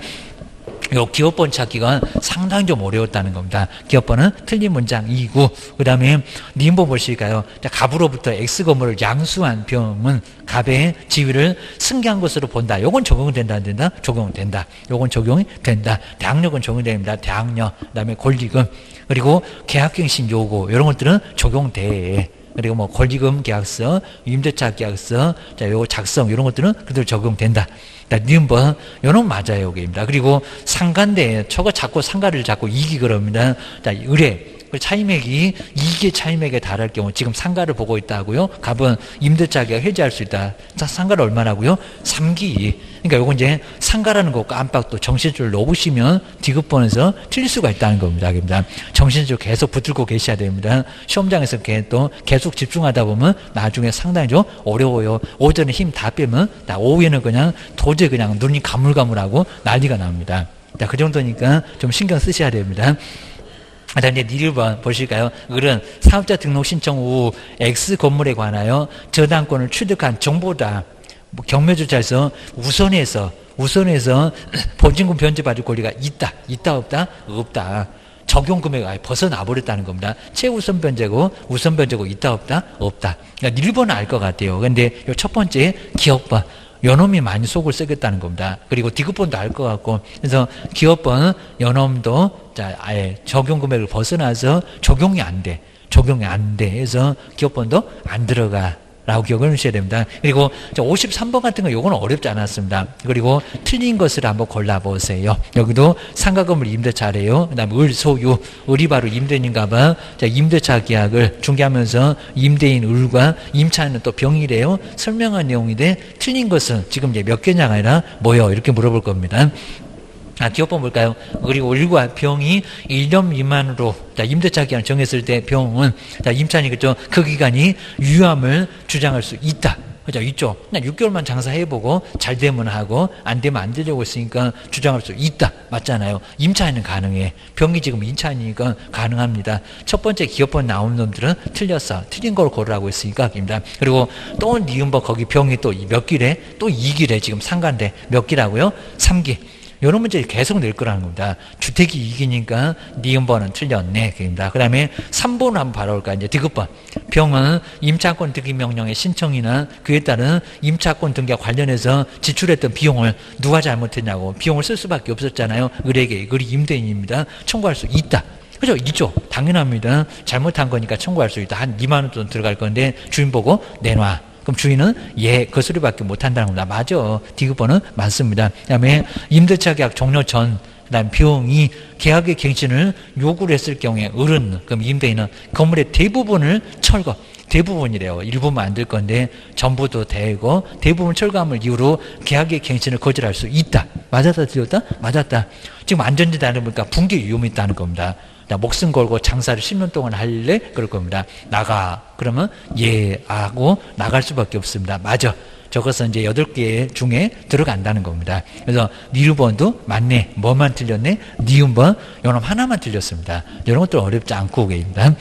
요 기업번 찾기가 상당히 좀 어려웠다는 겁니다. 기업번은 틀린 문장 2구. 그 다음에 님보 보실까요? 갑으로부터 X 건물을 양수한 병은 갑의 지위를 승계한 것으로 본다. 요건 적용된다 안 된다? 적용된다. 요건 적용이 된다. 대학력은 적용됩니다. 대학력, 그 다음에 권리금, 그리고 계약갱신 요구 이런 것들은 적용돼. 그리고 뭐 권리금 계약서, 임대차 계약서, 자, 요거 작성 이런 것들은 그대로 적용된다. 니은번 요는 맞아요, 여기입니다. 그리고 상가인데 저거 자꾸 상가를 자꾸 이기 그럽니다. 자, 의뢰 차임액이 2개 차임액에 달할 경우 지금 상가를 보고 있다고요. 갑은 임대차 계약 해지할 수 있다. 자, 상가를 얼마라고요? 3기. 그러니까 요건 이제 상가라는 거 깜빡 또 정신줄 놓으시면 디귿번에서 틀릴 수가 있다는 겁니다. 정신줄 계속 붙들고 계셔야 됩니다. 시험장에서 또 계속 집중하다 보면 나중에 상당히 좀 어려워요. 오전에 힘 다 빼면 오후에는 그냥 도저히 그냥 눈이 가물가물하고 난리가 납니다. 자, 그 정도니까 좀 신경 쓰셔야 됩니다. 그다음에 1번 보실까요? 을은 사업자 등록 신청 후 X 건물에 관하여 저당권을 취득한 정보다 경매조차에서 우선해서 보증금 변제받을 권리가 있다 없다? 없다. 적용 금액을 아예 벗어나 버렸다는 겁니다. 최우선 변제고 우선 변제고 있다 없다? 없다. 그러니까 1번은 알 것 같아요. 근데 첫 번째 기업번 연홈이 많이 속을 썩였다는 겁니다. 그리고 디귿번도 알 것 같고, 그래서 기업번 연홈도 자, 아예 적용 금액을 벗어나서 적용이 안 돼. 해서 기업번도 안 들어가. 라고 기억을 하셔야 됩니다. 그리고 53번 같은 거 요거는 어렵지 않았습니다. 그리고 틀린 것을 한번 골라보세요. 여기도 상가 건물 임대차래요. 그 다음에 을 소유, 을이 바로 임대인인가봐. 자, 임대차 계약을 중개하면서 임대인 을과 임차인은 또 병이래요. 설명한 내용인데 틀린 것은 지금 이제 몇 개냐가 아니라 뭐요? 이렇게 물어볼 겁니다. 기업번 볼까요? 그리고 을과 병이 1년 미만으로 임대차 기간 정했을 때 병은 임차인이 그죠? 그 기간이 유함을 주장할 수 있다. 그죠? 있죠. 그냥 6개월만 장사해보고 잘 되면 하고 안 되면 안 되려고 했으니까 주장할 수 있다. 맞잖아요. 임차인은 가능해. 병이 지금 임차인이니까 가능합니다. 첫 번째 기업번 나온 놈들은 틀렸어. 틀린 걸 고르라고 했으니까 입니다. 그리고 또 니은번 거기 병이 또 몇 기래? 또 2기래. 지금 상가인데 몇 기라고요? 3기. 이런 문제 계속 낼 거라는 겁니다. 주택이 이기니까 니은번은 틀렸네. 그 다음에 3번을 한번 바라볼까. 이제 디귿번. 병은 임차권 등기 명령의 신청이나 그에 따른 임차권 등기와 관련해서 지출했던 비용을 누가 잘못했냐고. 비용을 쓸 수밖에 없었잖아요. 을에게. 을이 임대인입니다. 청구할 수 있다. 그죠? 있죠. 당연합니다. 잘못한 거니까 청구할 수 있다. 한 2만 원 정도 들어갈 건데 주인 보고 내놔. 그럼 주인은 그 소리밖에 못한다는 겁니다. 맞아. 디귿번은 맞습니다. 그 다음에 임대차 계약 종료 전 그다음 비용이 계약의 갱신을 요구를 했을 경우에 을은 그럼 임대인은 건물의 대부분을 철거 대부분이래요. 일부만 안 될 건데 전부도 되고 대부분 철거함을 이유로 계약의 갱신을 거절할 수 있다. 맞았다 틀렸다? 맞았다. 지금 안전지대 안에 보니까 붕괴 위험이 있다는 겁니다. 목숨 걸고 장사를 10년 동안 할래? 그럴 겁니다. 나가. 그러면 예 하고 나갈 수밖에 없습니다. 맞아. 저것은 이제 8개 중에 들어간다는 겁니다. 그래서 니은번도 맞네. 뭐만 틀렸네? 니은번 요놈 하나만 틀렸습니다. 이런 것도 어렵지 않고 계십니다.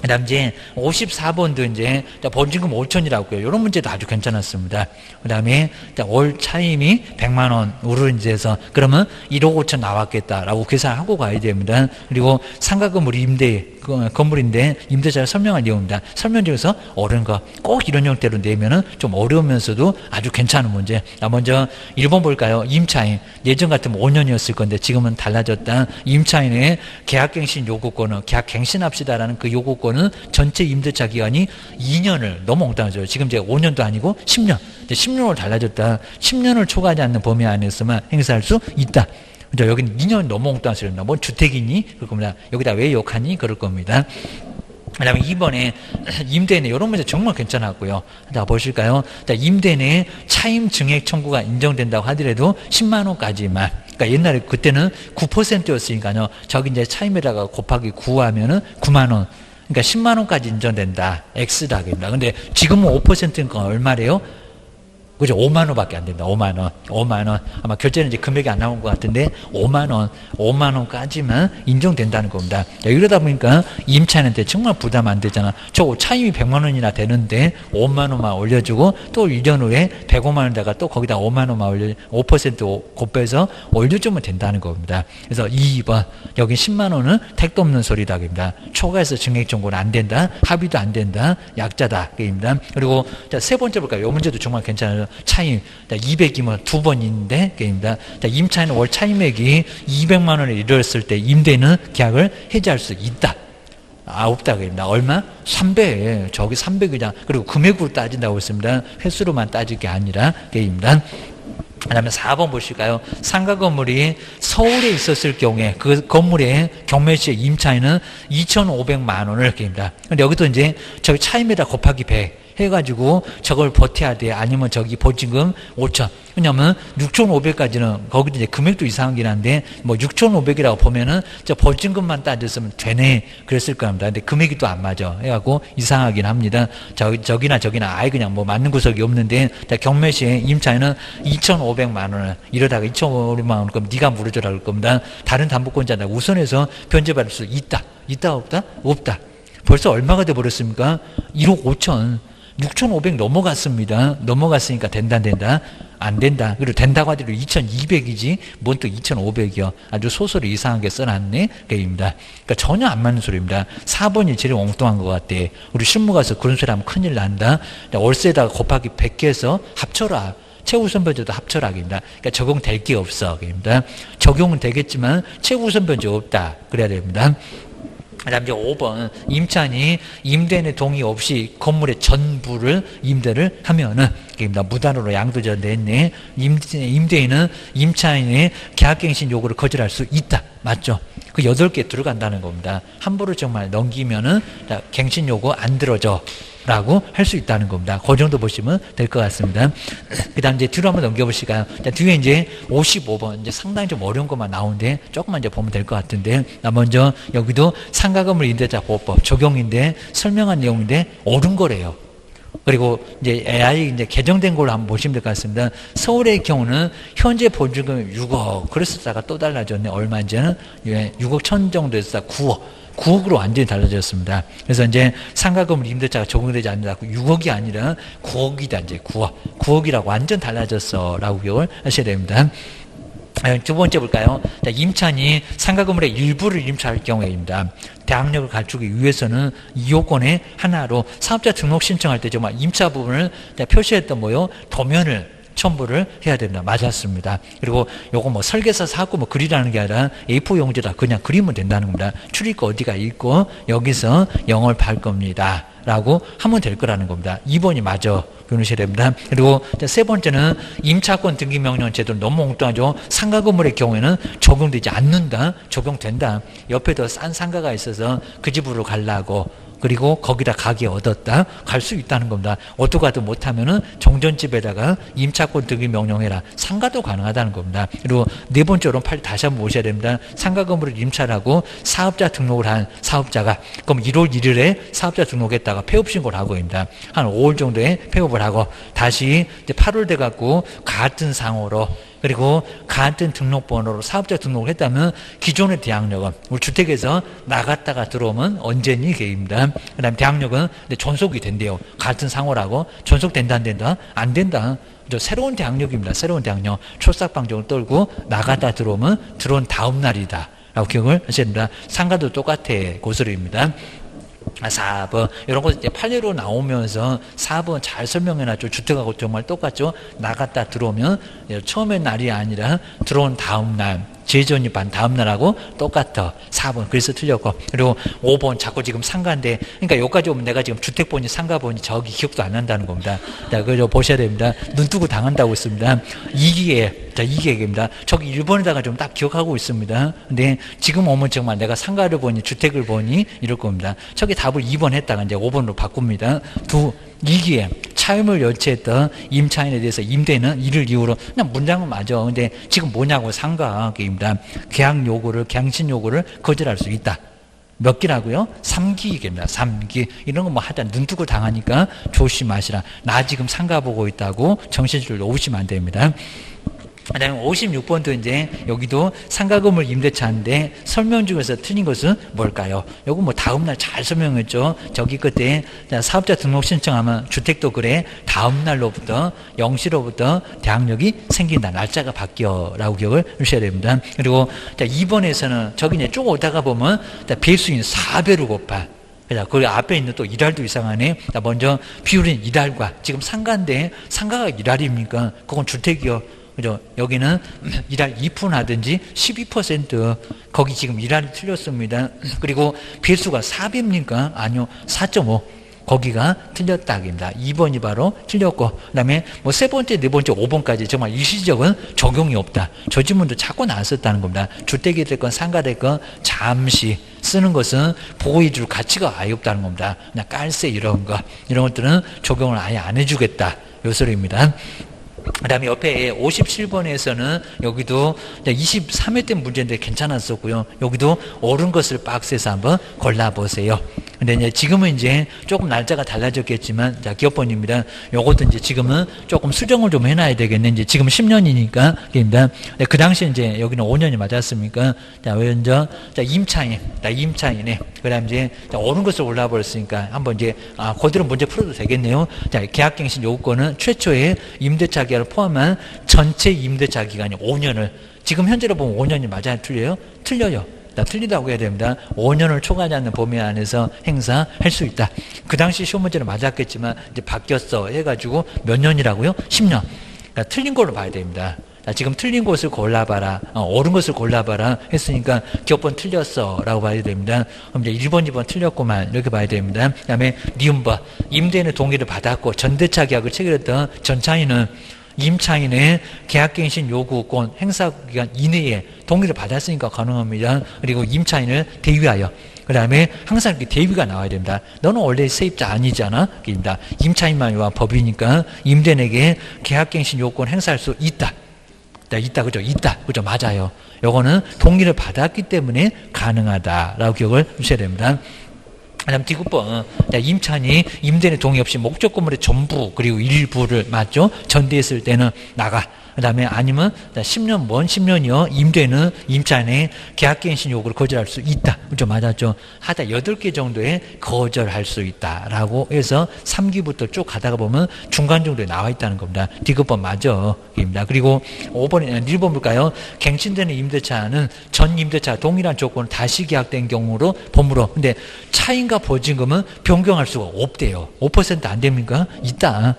그 다음 이제 54번도 이제 보증금 5천이라고요. 이런 문제도 아주 괜찮았습니다. 그 다음에 월 차임이 100만 원으로 이제 해서 그러면 1억 5천 나왔겠다라고 계산하고 가야 됩니다. 그리고 상가 건물 임대 건물인데 임대차를 설명할 내용입니다. 설명 중에서 어려운 거 꼭 이런 형태로 내면은 좀 어려우면서도 아주 괜찮은 문제. 먼저 1번 볼까요? 임차인. 예전 같으면 5년이었을 건데 지금은 달라졌다. 임차인의 계약갱신 요구권은 계약갱신합시다라는 그 요구권은 전체 임대차 기간이 2년을 너무 엉뚱하죠. 지금 이제 5년도 아니고 10년. 10년으로 달라졌다. 10년을 초과하지 않는 범위 안에서만 행사할 수 있다. 그죠? 여기는 2년 너무 엉뚱한 소리입니다. 뭔 주택이니? 그럴 겁니다. 여기다 왜 욕하니? 그럴 겁니다. 그 다음에 2번에 임대인의 이런 문제 정말 괜찮았고요. 자, 보실까요? 자, 임대인의 차임 증액 청구가 인정된다고 하더라도 10만 원까지만. 그러니까 옛날에 그때는 9%였으니까요. 저기 이제 차임에다가 곱하기 9 하면은 9만 원. 그러니까 10만 원까지 인정된다. X다입니다. 근데 지금은 5%니까 얼마래요? 그죠? 5만 원밖에 안 됩니다. 5만 원. 5만 원. 아마 결제는 이제 금액이 안 나온 것 같은데 5만 원. 5만 원까지만 인정된다는 겁니다. 이러다 보니까 임차인한테 정말 부담 안 되잖아. 저 차임이 100만 원이나 되는데 5만 원만 올려주고 또 1년 후에 105만 원에다가 또 거기다 5만 원만 올려 5% 곱해서 올려주면 된다는 겁니다. 그래서 2번 여기 10만 원은 택도 없는 소리다입니다. 초과해서 증액 청구는 안 된다. 합의도 안 된다. 약자다. 입니다. 그리고 자, 세 번째 볼까요? 이 문제도 정말 괜찮아요. 차임 200이면 2번인데 게임입니다. 임차인은 월 차임액이 200만 원에 이르렀을 때 임대인은 계약을 해지할 수 있다. 없다 그럽니다. 얼마? 300. 저기 300이냐. 그리고 금액으로 따진다고 했습니다. 횟수로만 따질 게 아니라 게임입니다. 그 다음에 4번 보실까요? 상가 건물이 서울에 있었을 경우에 그 건물의 경매시의 임차인은 2,500만 원을 게임입니다. 근데 여기도 이제 저기 차임에다 곱하기 100 해가지고 저걸 버텨야 돼. 아니면 저기 보증금 5천. 왜냐면 6,500까지는 거기도 이제 금액도 이상하긴 한데 뭐 6,500이라고 보면은 저 보증금만 따졌으면 되네. 그랬을 겁니다. 근데 금액이 또 안 맞아. 해갖고 이상하긴 합니다. 저기나 아예 그냥 뭐 맞는 구석이 없는데 경매시에 임차인은 2,500만 원을 이러다가 2,500만 원 그럼 네가 물어줘라 그럴 겁니다. 다른 담보권자다 우선해서 변제받을 수 있다. 있다 없다? 없다. 벌써 얼마가 돼버렸습니까? 1억 5천. 6,500 넘어갔습니다. 넘어갔으니까 된다. 안 된다. 그리고 된다고 하더라도 2,200이지 뭔 또 2,500이요. 아주 소설을 이상하게 써놨네. 게임입니다. 그러니까 전혀 안 맞는 소리입니다. 4번이 제일 엉뚱한 것 같아. 우리 실무 가서 그런 소리 하면 큰일 난다. 월세에다가 곱하기 100개 해서 합쳐라. 최우선 변제도 합쳐라입니다. 그러니까 적용될 게 없어. 게임입니다. 적용은 되겠지만 최우선 변제 없다. 그래야 됩니다. 그 다음 이제 5번 임차인이 임대인의 동의 없이 건물의 전부를 임대를 하면은 무단으로 양도자 냈네. 임대인은 임차인의 계약갱신 요구를 거절할 수 있다. 맞죠? 그 8개 들어간다는 겁니다. 함부로 정말 넘기면은 갱신 요구 안 들어줘. 라고 할 수 있다는 겁니다. 그 정도 보시면 될 것 같습니다. 그 다음 이제 뒤로 한번 넘겨보실까요? 자, 뒤에 이제 55번, 이제 상당히 좀 어려운 것만 나오는데 조금만 이제 보면 될 것 같은데, 먼저 여기도 상가건물 임대차 보호법 적용인데 설명한 내용인데 옳은 거래요. 그리고 이제 AI 이제 개정된 걸로 한번 보시면 될 것 같습니다. 서울의 경우는 현재 보증금 6억, 그랬었다가 또 달라졌네. 얼마인지는 6억 1천 정도 했었다 9억으로 완전히 달라졌습니다. 그래서 이제 상가건물 임대차가 적용되지 않는다고 6억이 아니라 9억이다. 이제 9억이라고 완전 달라졌어. 라고 기억을 하셔야 됩니다. 두 번째 볼까요? 자, 임차인이 상가 건물의 일부를 임차할 경우에입니다. 대항력을 갖추기 위해서는 이 요건의 하나로 사업자 등록 신청할 때 정말 임차 부분을 표시했던 도면을 첨부를 해야 된다. 맞았습니다. 그리고 요거 설계사 사고 그리라는 게 아니라 A4 용지다. 그냥 그리면 된다는 겁니다. 출입구 어디가 있고 여기서 영업할 겁니다. 라고 하면 될 거라는 겁니다. 2번이 맞아. 보셔야 됩니다. 그리고 세 번째는 임차권 등기 명령 제도는 너무 엉뚱하죠. 상가 건물의 경우에는 적용되지 않는다. 적용된다. 옆에 더 싼 상가가 있어서 그 집으로 가려고 그리고 거기다 가게 얻었다. 갈 수 있다는 겁니다. 어떠가도 못하면은 정전집에다가 임차권 등기 명령해라. 상가도 가능하다는 겁니다. 그리고 네 번째로 다시 한번 보셔야 됩니다. 상가 건물을 임차를 하고 사업자 등록을 한 사업자가 그럼 1월 1일에 사업자 등록했다가 폐업 신고를 하고 있습니다. 한 5월 정도에 폐업을 하고 다시 이제 8월 돼 갖고 같은 상호로 그리고 같은 등록번호로 사업자 등록을 했다면 기존의 대항력은 우리 주택에서 나갔다가 들어오면 언제니 게입니다. 그 다음에 대항력은 존속이 된대요. 같은 상호라고 존속된다 안 된다? 안 된다. 새로운 대항력입니다. 새로운 대항력. 출삭방정을 떨고 나갔다 들어오면 들어온 다음 날이다. 라고 기억을 하셔야 됩니다. 상가도 똑같아. 고스로입니다. 4번 이런 거 이제 판례로 나오면서 4번 잘 설명해놨죠. 주택하고 정말 똑같죠. 나갔다 들어오면 처음의 날이 아니라 들어온 다음 날 재전입한 다음 날하고 똑같아. 4번 그래서 틀렸고 그리고 5번 자꾸 지금 상가인데 그러니까 여기까지 오면 내가 지금 주택 보니 상가 보니 저기 기억도 안 난다는 겁니다. 자, 그거 보셔야 됩니다. 눈 뜨고 당한다고 있습니다. 이기에 자, 이기입니다. 저기 1번에다가 좀 딱 기억하고 있습니다. 근데 지금 오면 정말 내가 상가를 보니 주택을 보니 이럴 겁니다. 저기 답을 2번 했다가 이제 5번으로 바꿉니다. 이기에 차임을 여체했던 임차인에 대해서 임대는 이를 이유로 그냥 문장은 맞아. 근데 지금 뭐냐고 상가입니다. 계약 요구를 갱신 요구를 거절할 수 있다. 몇 기라고요? 3기입니다. 3기. 이런 거 하다 눈 뜨고 당하니까 조심하시라. 나 지금 상가 보고 있다고 정신줄 놓으시면 안 됩니다. 그 다음에 56번도 이제 여기도 상가 건물 임대차인데 설명 중에서 틀린 것은 뭘까요? 요거 다음날 잘 설명했죠. 저기 그때 사업자 등록 신청하면 주택도 그래. 다음날로부터 영시로부터 대항력이 생긴다. 날짜가 바뀌어라고 기억을 하셔야 됩니다. 그리고 2번에서는 저기 이제 쭉 오다가 보면 배수인 4배로 곱하. 그 앞에 있는 또 일할도 이상하네. 먼저 비율인 일할과 지금 상가인데 상가가 일할입니까? 그건 주택이요. 그죠? 여기는 일할 2% 하든지 12% 거기 지금 일할이 틀렸습니다. 그리고 배수가 4배입니까? 아니요. 4.5. 거기가 틀렸다입니다. 2번이 바로 틀렸고 그 다음에 세 번째, 네 번째, 5번까지 정말 일시적은 적용이 없다. 저 질문도 자꾸 나왔었다는 겁니다. 주택이 됐건 상가 됐건 잠시 쓰는 것은 보호해줄 가치가 아예 없다는 겁니다. 그냥 깔세 이런 것들은 적용을 아예 안 해주겠다. 요 소리입니다. 그 다음에 옆에 57번에서는 여기도 23회 때 문제인데 괜찮았었고요. 여기도 옳은 것을 박스에서 한번 골라보세요. 근데 이제 지금은 이제 조금 날짜가 달라졌겠지만, 자, 기업번입니다. 요것도 이제 지금은 조금 수정을 좀 해놔야 되겠네. 이제 지금 10년이니까, 입니다. 그 당시에 이제 여기는 5년이 맞았습니까? 자, 먼저, 자, 임차인에. 그 다음 이제, 자, 옳은 것을 올라버렸으니까 한번 이제, 그대로 문제 풀어도 되겠네요. 자, 계약갱신 요건은 최초의 임대차 기간을 포함한 전체 임대차 기간이 5년을, 지금 현재로 보면 5년이 맞아요? 틀려요? 틀려요. 틀리다고 해야 됩니다. 5년을 초과하지 않는 범위 안에서 행사할 수 있다. 그 당시 시험 문제는 맞았겠지만 이제 바뀌었어 해가지고 몇 년이라고요? 10년. 그러니까 틀린 걸로 봐야 됩니다. 지금 틀린 것을 골라봐라. 옳은 것을 골라봐라 했으니까 기업번 틀렸어 라고 봐야 됩니다. 그럼 이제 1번, 2번 틀렸구만 이렇게 봐야 됩니다. 그 다음에 니은바 임대인의 동의를 받았고 전대차 계약을 체결했던 전차인은 임차인의 계약갱신 요구권 행사기간 이내에 동의를 받았으니까 가능합니다. 그리고 임차인을 대위하여 그 다음에 항상 이렇게 대위가 나와야 됩니다. 너는 원래 세입자 아니잖아. 입니다. 임차인만 위한 법이니까 임대인에게 계약갱신 요구권 행사할 수 있다. 있다, 그죠? 있다, 그죠? 맞아요. 요거는 동의를 받았기 때문에 가능하다라고 기억을 주셔야 됩니다. 그다음 디귿번 임차인이 임대인의 동의 없이 목적 건물의 전부 그리고 일부를 맞죠? 전대했을 때는 나가. 그다음에 아니면 10년 먼 10년이요 임대는 임차인의 계약갱신 요구를 거절할 수 있다. 그죠? 맞았죠? 하다 8개 정도에 거절할 수 있다라고 해서 3기부터 쭉 가다가 보면 중간 정도에 나와 있다는 겁니다. 디귿번 맞아. 입니다. 그리고 5번에 1번 볼까요? 갱신되는 임대차는 전 임대차 동일한 조건을 다시 계약된 경우로 법무로. 근데 차임과 보증금은 변경할 수가 없대요. 5% 안 됩니까? 있다.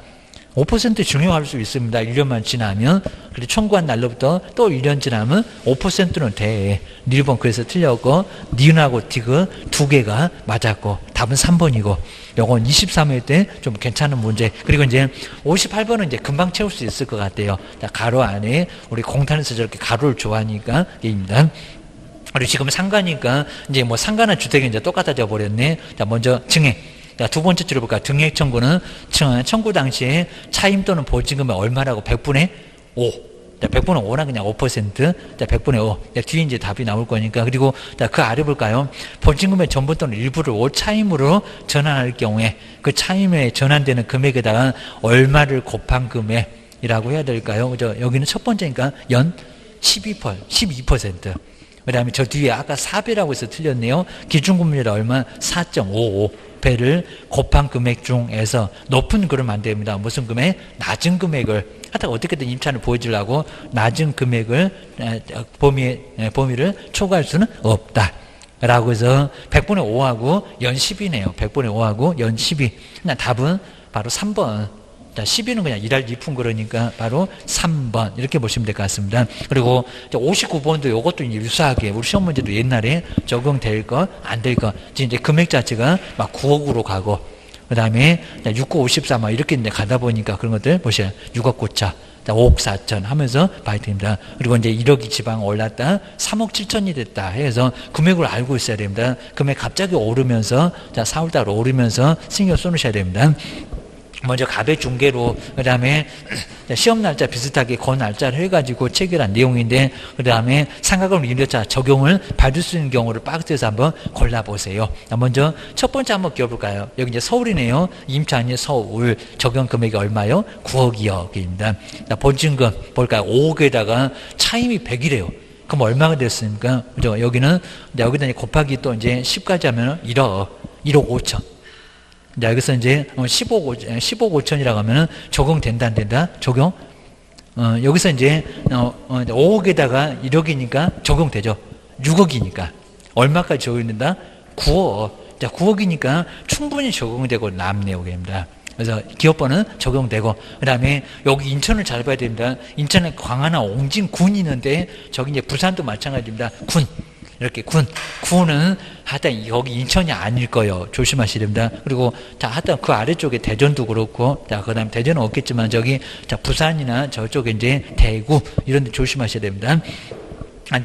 5% 중요할 수 있습니다. 1년만 지나면. 그리고 청구한 날로부터 또 1년 지나면 5%는 돼. 1번 그래서 틀렸고 니은하고 디귿 두 개가 맞았고 답은 3번이고 요건 23회 때 좀 괜찮은 문제. 그리고 이제 58번은 이제 금방 채울 수 있을 것 같아요. 가로 안에 우리 공탄에서 저렇게 가로를 좋아하니까 입니다. 그리고 지금 상가니까 이제 뭐 상가나 주택이 이제 똑같아져 버렸네. 자, 먼저 증액. 자, 두 번째 줄을 볼까요? 증액 청구는 청구 당시에 차임 또는 보증금이 얼마라고 100분의 5. 자, 100분의 5나 그냥 5%. 자, 100분의 5. 자, 뒤에 이제 답이 나올 거니까. 그리고 자, 그 아래 볼까요? 보증금의 전부 또는 일부를 5차임으로 전환할 경우에 그 차임에 전환되는 금액에다가 얼마를 곱한 금액이라고 해야 될까요? 그죠? 여기는 첫 번째니까 연 12%. 그 다음에 저 뒤에 아까 4배라고 해서 틀렸네요. 기준금리가 얼마? 4.55배를 곱한 금액 중에서 높은 그러면 안 됩니다. 무슨 금액? 낮은 금액을 하다가 어떻게든 임차인을 보여주려고 낮은 금액을 범위를 초과할 수는 없다. 라고 해서 100분의 5하고 연 10이네요. 100분의 5하고 연 12. 그냥 답은 바로 3번. 자, 12는 그냥 1할 2푼 그러니까 바로 3번 이렇게 보시면 될 것 같습니다. 그리고 59번도 이것도 유사하게 우리 시험 문제도 옛날에 적용될 거 안 될 거 이제 금액 자체가 막 9억으로 가고 그 다음에 6구 54 막 이렇게 이제 가다 보니까 그런 것들 보셔요. 6억 9천 5억 4천 하면서 봐야 됩니다. 그리고 이제 1억이 지방 올랐다 3억 7천이 됐다 해서 금액을 알고 있어야 됩니다. 금액 갑자기 오르면서 자 4월달 오르면서 신경 써놓으셔야 됩니다. 먼저 갑의 중개로 그 다음에 시험 날짜 비슷하게 그 날짜를 해가지고 체결한 내용인데 그 다음에 상가금 임대차 적용을 받을 수 있는 경우를 박스에서 한번 골라보세요. 먼저 첫 번째 한번 끼워볼까요? 여기 이제 서울이네요. 임차인이 서울 적용 금액이 얼마요? 9억이요입니다. 보증금 볼까요? 5억에다가 차임이 100이래요. 그럼 얼마가 됐습니까? 그죠? 여기는 여기다 이제 곱하기 또 이제 10까지 하면 1억 5천. 자, 여기서 이제 15억 5천이라고 하면은 적용된다, 안 된다? 적용? 여기서 이제 5억에다가 1억이니까 적용되죠. 6억이니까. 얼마까지 적용된다? 9억. 자, 9억이니까 충분히 적용되고 남네요, 입니다. 그래서 기업번은 적용되고, 그 다음에 여기 인천을 잘 봐야 됩니다. 인천에 광화나 옹진군이 있는데, 저기 이제 부산도 마찬가지입니다. 군. 이렇게 군은 하여튼 여기 인천이 아닐 거예요. 조심하셔야 됩니다. 그리고 자 하여튼 그 아래쪽에 대전도 그렇고 자 그다음 대전은 없겠지만 저기 자 부산이나 저쪽에 이제 대구 이런 데 조심하셔야 됩니다.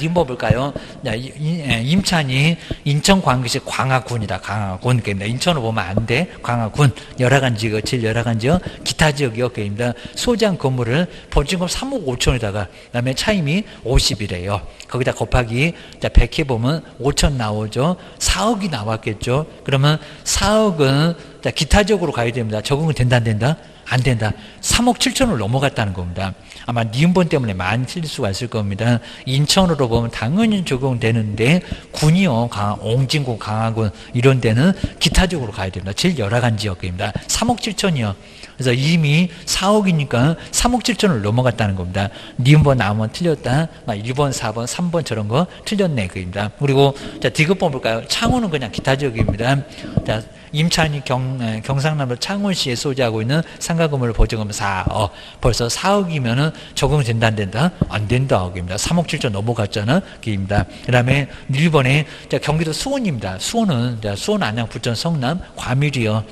님뭐 볼까요? 임찬이 인천 광교시 광화군이다. 광화군. 그러니까 인천으로 보면 안 돼. 광화군. 열화간지역, 제일 열화간지역, 기타 지역이요. 그입니다. 소지한 건물을 보증금 3억 5천에다가, 그 다음에 차임이 50이래요. 거기다 곱하기, 자, 100 해보면 5천 나오죠. 4억이 나왔겠죠. 그러면 4억은, 자, 기타 지역으로 가야 됩니다. 적응은 된다, 안 된다? 안 된다. 3억 7천을 넘어갔다는 겁니다. 아마 니은번 때문에 많이 틀릴 수가 있을 겁니다. 인천으로 보면 당연히 적용되는데 군이요, 옹진군, 강화군 이런 데는 기타적으로 가야 됩니다. 제일 열악한 지역입니다. 3억 7천이요. 그래서 이미 4억이니까 3억 7천을 넘어갔다는 겁니다. 니은번 나오면 틀렸다. 1번, 4번, 3번 저런 거 틀렸네. 그입니다. 그리고 자 디귿번 볼까요? 창원은 그냥 기타 지역입니다. 자 임찬이 경상남도 창원시에 소지하고 있는 상가건물 보증금 4억. 벌써 4억이면은 적용된다, 안 된다? 안 된다. 입니다. 3억 7천 넘어갔잖아. 입니다. 그 다음에 1번에 경기도 수원입니다. 수원은, 수원, 안양, 부천, 성남, 과밀이요.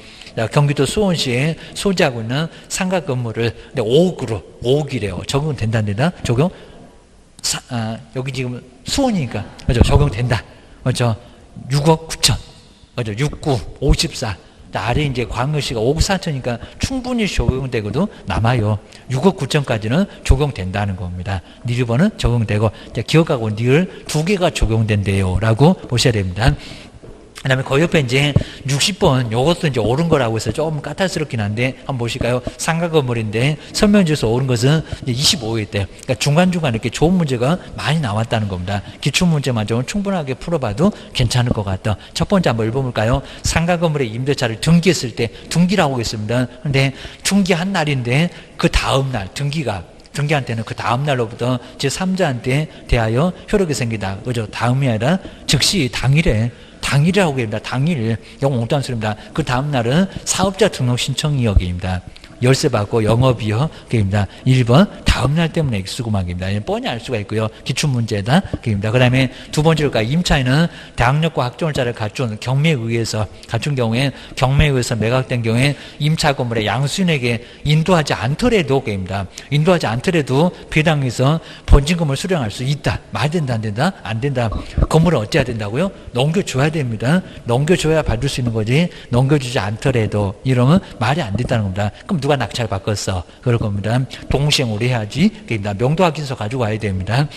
경기도 수원시에 소지하고 있는 상가 건물을 5억이래요. 적용된다, 안 된다? 적용? 여기 지금 수원이니까. 그죠? 적용된다. 그죠? 6억 9천. 그죠? 69, 54. 아래 이제 광역시가 5억 4천이니까 충분히 적용되고도 남아요. 6억 9천까지는 적용된다는 겁니다. 니르번은 적용되고, 기억하고 니을 두 개가 적용된대요. 라고 보셔야 됩니다. 그다음에 그 옆에 이제 60번 요것도 이제 옳은 거라고 해서 조금 까탈스럽긴 한데 한번 보실까요? 상가 건물인데 설명지에서 옳은 것은 25회 때 그러니까 중간중간 이렇게 좋은 문제가 많이 나왔다는 겁니다. 기출 문제만 좀 충분하게 풀어봐도 괜찮을 것 같다. 첫 번째 한번 읽어볼까요? 상가 건물의 임대차를 등기했을 때 등기라고 했습니다. 근데 등기한 날인데 그 다음 날 등기한 때는 그 다음 날로부터 제3자한테 대하여 효력이 생기다. 그죠? 다음이 아니라 즉시 당일이라고 합니다. 당일. 이거 몽땅 소리입니다. 그 다음 날은 사업자 등록 신청이여 기입니다. 열쇠 받고 영업이여 기입니다. 1번 다음 날 때문에 익수구막입니다. 뻔히 알 수가 있고요. 기출문제다 기입니다. 그 다음에 두 번째로가 임차인은 대학력과 학종자를 갖춘 경매에 의해서 갖춘 경우에 경매에 의해서 매각된 경우에 임차 건물의 양수인에게 인도하지 않더라도 기입니다. 인도하지 않더라도 배당에서 본진금을 수령할 수 있다. 말 된다 안 된다? 안 된다. 건물을 어찌해야 된다고요? 넘겨줘야 됩니다. 넘겨줘야 받을 수 있는 거지 넘겨주지 않더라도 이러면 말이 안 된다는 겁니다. 그럼 누가 낙찰 바꿨어? 그럴 겁니다. 동시행으로 해야지. 그러니까 명도 확인서 가지고 와야 됩니다.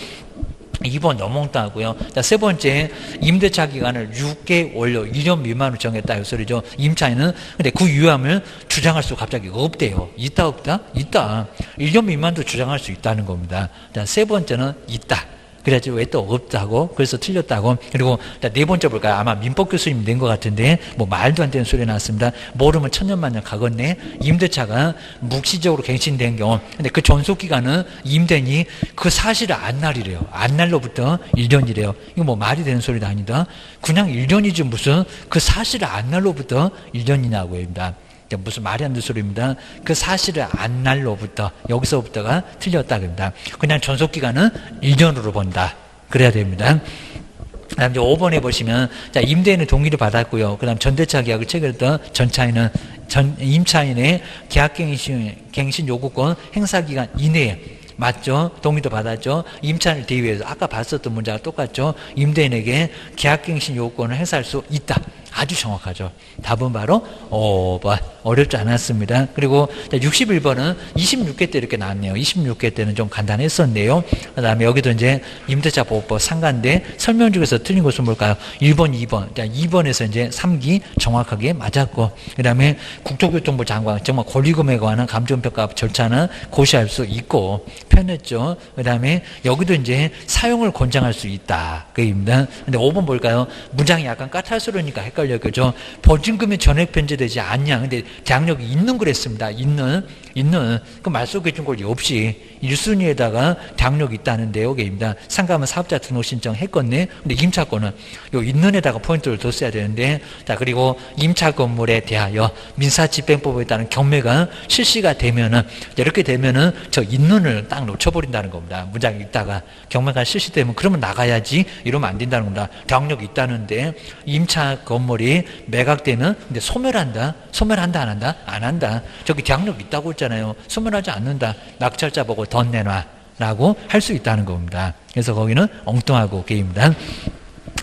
2번 너무 엉뚱하고요. 세 번째, 임대차 기간을 6개월, 2년 미만으로 정했다. 이 소리죠. 임차인은, 근데 그 유함을 주장할 수 갑자기 없대요. 있다, 없다? 있다. 1년 미만도 주장할 수 있다는 겁니다. 세 번째는 있다. 그래야지 왜 또 없다고 그래서 틀렸다고. 그리고 네 번째 볼까요? 아마 민법 교수님 낸 것 같은데 뭐 말도 안 되는 소리 나왔습니다. 모르면 천년만년 가겠네. 임대차가 묵시적으로 갱신된 경우 근데 그 존속기간은 임대인이 그 사실을 안 날이래요. 안 날로부터 1년이래요. 이거 뭐 말이 되는 소리도 아니다. 그냥 1년이지 무슨 그 사실을 안 날로부터 1년이냐고 합니다. 무슨 말이 안 되는 소리입니다. 그 사실을 안 날로부터 여기서부터가 틀렸다 그럽니다. 그냥 존속기간은 1년으로 본다. 그래야 됩니다. 그 다음 이제 5번에 보시면 자 임대인은 동의를 받았고요. 그 다음 전대차 계약을 체결했던 임차인의 계약갱신 요구권 행사기간 이내에 맞죠? 동의도 받았죠? 임차인을 대위해서 아까 봤었던 문제와 똑같죠? 임대인에게 계약갱신 요구권을 행사할 수 있다. 아주 정확하죠. 답은 바로 5번. 어렵지 않았습니다. 그리고 61번은 26개 때 이렇게 나왔네요. 26개 때는 좀 간단했었네요. 그 다음에 여기도 이제 임대차 보호법 상가인데 설명 중에서 틀린 것은 뭘까요? 1번, 2번. 자, 2번에서 이제 3기 정확하게 맞았고, 그 다음에 국토교통부 장관 정말 권리금에 관한 감정평가 절차는 고시할 수 있고, 편했죠. 그 다음에 여기도 이제 사용을 권장할 수 있다. 그입니다. 근데 5번 볼까요? 문장이 약간 까탈스러우니까 헷갈려요. 그죠? 보증금이 전액 변제되지 않냐. 근데 대항력이 있는 그랬습니다. 있는. 그 말소해 준 권리 없이 1순위에다가 대항력이 있다는데요. 게입니다. 상가면 사업자 등록 신청 했겠네. 근데 임차권은 요 있는에다가 포인트를 뒀어야 되는데, 자, 그리고 임차 건물에 대하여 민사집행법에 따른 경매가 실시가 되면은, 이렇게 되면은 저 있는을 딱 놓쳐버린다는 겁니다. 문장이 있다가 경매가 실시되면 그러면 나가야지 이러면 안 된다는 겁니다. 대항력이 있다는데 임차 건물이 매각되면 근데 소멸한다 안 한다? 안 한다. 저기 대항력 있다고 했잖아요. 소멸하지 않는다. 낙찰자 보고 돈 내놔 라고 할 수 있다는 겁니다. 그래서 거기는 엉뚱하고 게임입니다.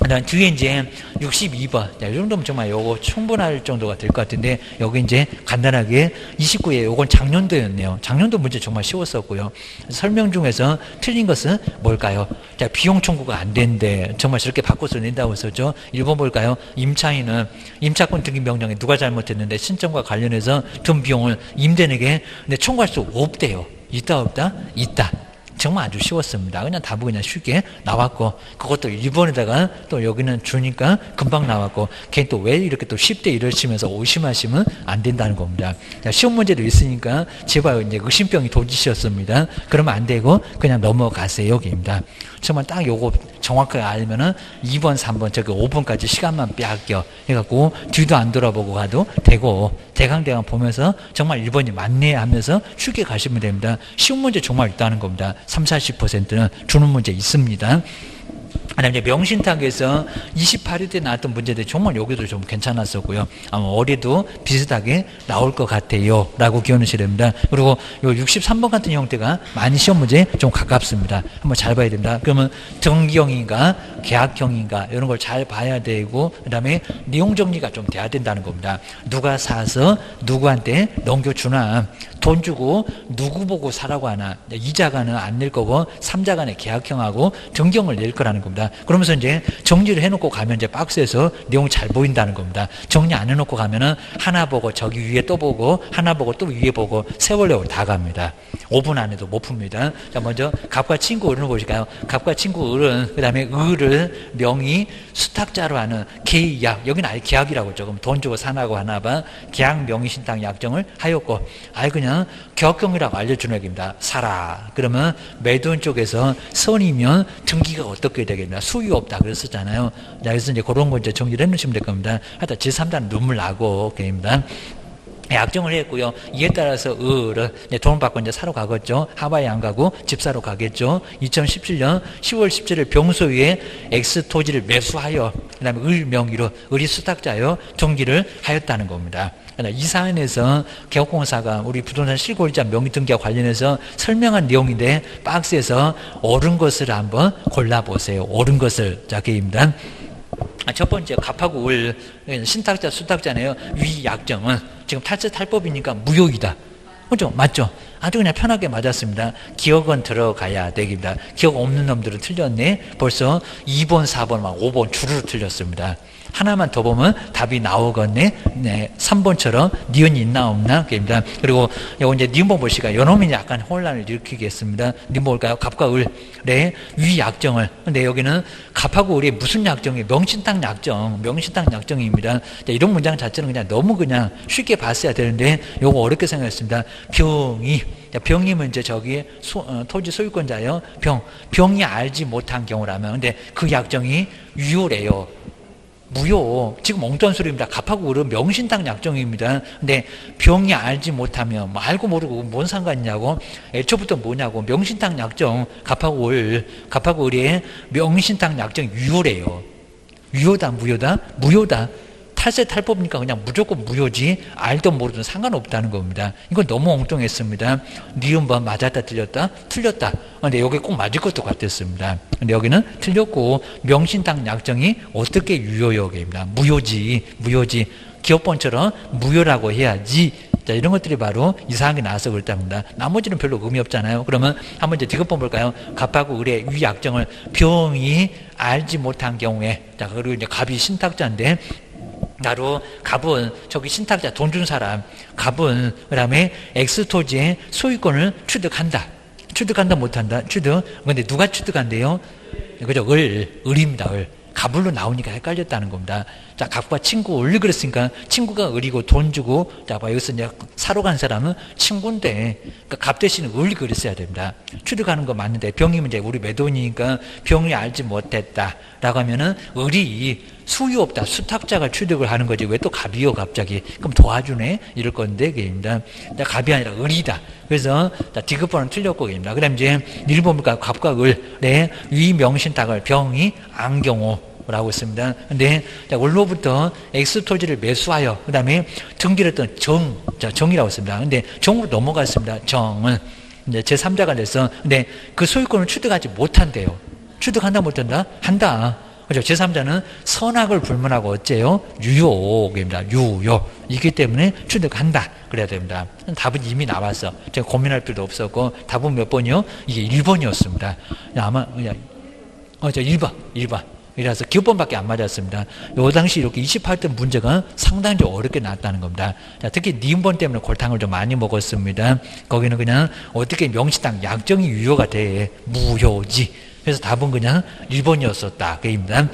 그다음 뒤에 이제 62번. 자, 이 정도면 정말 요거 충분할 정도가 될 것 같은데, 여기 이제 간단하게 29에 요건 작년도였네요. 작년도 문제 정말 쉬웠었고요. 설명 중에서 틀린 것은 뭘까요? 자, 비용 청구가 안 된대. 정말 저렇게 바꿔서 낸다고 했었죠. 1번 볼까요? 임차인은 임차권 등기 명령에 누가 잘못했는데 신청과 관련해서 든 비용을 임대인에게 청구할 수 없대요. 있다 없다? 있다. 정말 아주 쉬웠습니다. 그냥 답은 그냥 쉽게 나왔고, 그것도 1번에다가 또 여기는 주니까 금방 나왔고, 걔 또 왜 이렇게 또 쉽게 이러시면서 의심하시면 안 된다는 겁니다. 자, 시험 문제도 있으니까 제발 이제 의심병이 도지셨습니다. 그러면 안 되고 그냥 넘어가세요. 입니다. 정말 딱 요거 정확하게 알면은 2번, 3번, 저기 5번까지 시간만 빼앗겨 해갖고 뒤도 안 돌아보고 가도 되고, 대강대강 보면서 정말 1번이 맞네 하면서 쉽게 가시면 됩니다. 쉬운 문제 정말 있다는 겁니다. 30-40%는 주는 문제 있습니다. 그다음에 이제 명신탁에서 28일 때 나왔던 문제들 정말 여기도 좀 괜찮았었고요. 아마 올해도 비슷하게 나올 것 같아요. 라고 기억하셔야 됩니다. 그리고 요 63번 같은 형태가 많이 시험 문제에 좀 가깝습니다. 한번 잘 봐야 됩니다. 그러면 등기형인가 계약형인가 이런 걸 잘 봐야 되고, 그다음에 내용 정리가 좀 돼야 된다는 겁니다. 누가 사서 누구한테 넘겨주나, 돈 주고 누구 보고 사라고 하나, 이자가는 안 낼 거고 3자간의 계약형하고 등기형을 낼 거라는 겁니다. 겁니다. 그러면서 이제 정리를 해놓고 가면 이제 박스에서 내용이 잘 보인다는 겁니다. 정리 안 해놓고 가면은 하나 보고 저기 위에 또 보고 하나 보고 또 위에 보고 세월호 다 갑니다. 5분 안에도 못 풉니다. 자, 먼저 갑과 친구 을을 보실까요? 갑과 친구 을은 그 다음에 을을 명의 수탁자로 하는 계약, 여기는 아예 계약이라고 했죠. 그럼 돈 주고 사나고 하나 봐. 계약 명의 신탁 약정을 하였고, 아예 그냥 격경이라고 알려주는 얘기입니다. 사라. 그러면 매도인 쪽에서 선이면 등기가 어떻게 되겠나? 수유 없다 그랬었잖아요. 자, 그래서 이제 그런 거 이제 정리를 해놓으시면 될 겁니다. 하여튼 제3자는 눈물 나고, 게임입니다. 약정을 했고요. 이에 따라서 을은 돈을 받고 이제 사러 가겠죠. 하와이 안 가고 집 사러 가겠죠. 2017년 10월 17일 병소위에 X 토지를 매수하여 그다음에 을 명의로 을이 수탁자여 등기를 하였다는 겁니다. 이 사안에서 개업공사가 우리 부동산 실거주자 명의등기와 관련해서 설명한 내용인데 박스에서 옳은 것을 한번 골라보세요. 옳은 것을. 자, 게임입니다. 첫 번째, 갑하고 을, 신탁자, 수탁자네요. 위 약정은 지금 탈세 탈법이니까 무효이다. 그죠? 맞죠? 아주 그냥 편하게 맞았습니다. 기억은 들어가야 되겠습니다. 기억 없는 놈들은 틀렸네. 벌써 2번, 4번, 막 5번 주르르 틀렸습니다. 하나만 더 보면 답이 나오겠네. 네, 3번처럼 니은이 있나 없나? 그입니다. 그리고 요거 이제 니은번 보시까 요놈이 약간 혼란을 일으키겠습니다. 니은 볼까요? 갑과 을의 위 약정을. 근데 여기는 갑하고 을이 무슨 약정이? 명신탁 약정, 명신탁 약정입니다. 이런 문장 자체는 그냥 너무 그냥 쉽게 봤어야 되는데 요거 어렵게 생각했습니다. 병이. 병이면 이제 저기 토지 소유권자예요. 병이 알지 못한 경우라면, 근데 그 약정이 유효래요. 무효. 지금 엉뚱한 소리입니다. 갑하고 을은 명신탁 약정입니다. 근데 병이 알지 못하면 뭐 알고 모르고 뭔 상관이냐고. 애초부터 뭐냐고. 명신탁 약정 갑하고 을의 명신탁 약정 유효래요. 유효다 무효다? 무효다. 탈세 탈법이니까 그냥 무조건 무효지 알든 모르든 상관없다는 겁니다. 이건 너무 엉뚱했습니다. 니은번 맞았다 틀렸다? 틀렸다. 근데 여기 꼭 맞을 것도 같았습니다. 근데 여기는 틀렸고 명신탁 약정이 어떻게 유효역입니다. 무효지. 기업번처럼 무효라고 해야지. 자, 이런 것들이 바로 이상하게 나와서 그렇답니다. 나머지는 별로 의미 없잖아요. 그러면 한번 이제 디귿번 볼까요? 갑하고 을의 위 약정을 병이 알지 못한 경우에, 자, 그리고 이제 갑이 신탁자인데, 나로 갑은 저기 신탁자 돈 준 사람, 갑은 그다음에 X 토지의 소유권을 취득한다 못한다? 취득. 근데 누가 취득한대요? 그죠? 을입니다. 갑을로 나오니까 헷갈렸다는 겁니다. 자, 갑과 친구 을 그랬으니까 친구가 을이고 돈 주고, 자, 봐, 여기서 이제 사러 간 사람은 친구인데, 그러니까 갑 대신 을 그랬어야 됩니다. 취득하는 거 맞는데, 병이면 이제 우리 매도인이니까 병이 알지 못했다라고 하면은 을이 수유 없다, 수탁자가 취득을 하는 거지. 왜 또 갑이요, 갑자기? 그럼 도와주네? 이럴 건데, 그입니다. 갑이 아니라 을이다. 그래서, 자, 디귿번은 틀렸고, 그입니다. 그 다음 이제, 1번 볼까요? 갑과 을의 위명신탁을 병이 안 경우. 라고 했습니다. 근데, 자, 을로부터 X 토지를 매수하여, 그 다음에 등기를 했던 정이라고 했습니다. 근데 정으로 넘어갔습니다. 정은. 이제 제3자가 돼서, 근데 그 소유권을 취득하지 못한대요. 취득한다, 못한다? 한다. 그죠? 제3자는 선악을 불문하고 어째요? 유효입니다. 유효. 이기 때문에 취득한다. 그래야 됩니다. 답은 이미 나왔어. 제가 고민할 필요도 없었고, 답은 몇 번이요? 이게 1번이었습니다. 아마, 저 1번. 이라서 기업번밖에 안 맞았습니다. 요 당시 이렇게 28등 문제가 상당히 좀 어렵게 나왔다는 겁니다. 자, 특히 니은번 때문에 골탕을 좀 많이 먹었습니다. 거기는 그냥 어떻게 명시당 약정이 유효가 돼. 무효지. 그래서 답은 그냥 1번이었었다. 그입니다.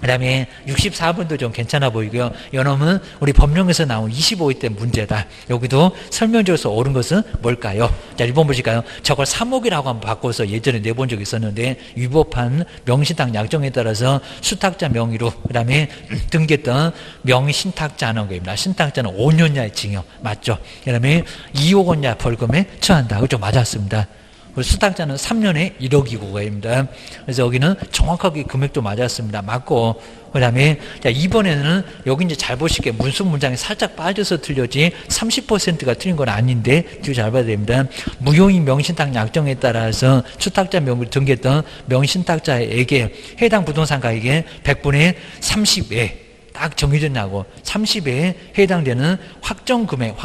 그 다음에 64번도 좀 괜찮아 보이고요. 이놈은 우리 법령에서 나온 25회 때 문제다. 여기도 설명적으로 옳은 것은 뭘까요? 자, 1번 보실까요? 저걸 3억이라고 한번 바꿔서 예전에 내본 적이 있었는데, 위법한 명신탁 약정에 따라서 수탁자 명의로, 그 다음에 등기했던 명신탁자는 겁니다. 신탁자는 5년 이하의 징역. 맞죠? 그 다음에 2억 원 이하 벌금에 처한다. 그죠? 맞았습니다. 수탁자는 3년에 1억이고 그입니다. 그래서 여기는 정확하게 금액도 맞았습니다. 맞고, 그 다음에, 자, 이번에는 여기 이제 잘 보실게요. 문수 문장이 살짝 빠져서 틀렸지, 30%가 틀린 건 아닌데, 뒤로 잘 봐야 됩니다. 무효인 명신탁 약정에 따라서 수탁자 명의로 등기했던 명신탁자에게 해당 부동산 가액의 100분의 30에 딱 정해졌냐고. 30에 해당되는 확정 금액,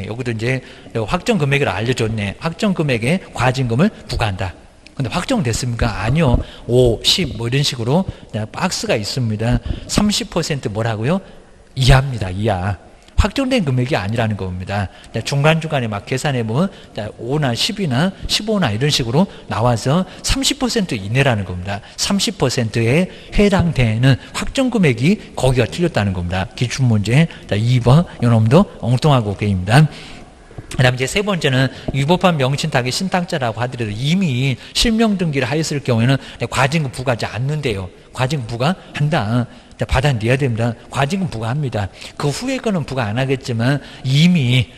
여기도 이제 확정 금액을 알려줬네. 확정 금액의 과징금을 부과한다. 근데 확정됐습니까? 아니요. 5, 10 뭐 이런 식으로 박스가 있습니다. 30% 뭐라고요? 이하입니다. 이하. 확정된 금액이 아니라는 겁니다. 중간중간에 막 계산해보면 5나 10이나 15나 이런 식으로 나와서 30% 이내라는 겁니다. 30%에 해당되는 확정 금액이 거기가 틀렸다는 겁니다. 기출문제 2번 이놈도 엉뚱하고 게임입니다. 그 다음 이제 세 번째는 위법한 명신탁의 신탁자라고 하더라도 이미 실명 등기를 하였을 경우에는 과징금 부과하지 않는데요. 과징금 부과한다. 받아내야 됩니다. 과징금 부과합니다. 그 후에 거는 부과 안 하겠지만 이미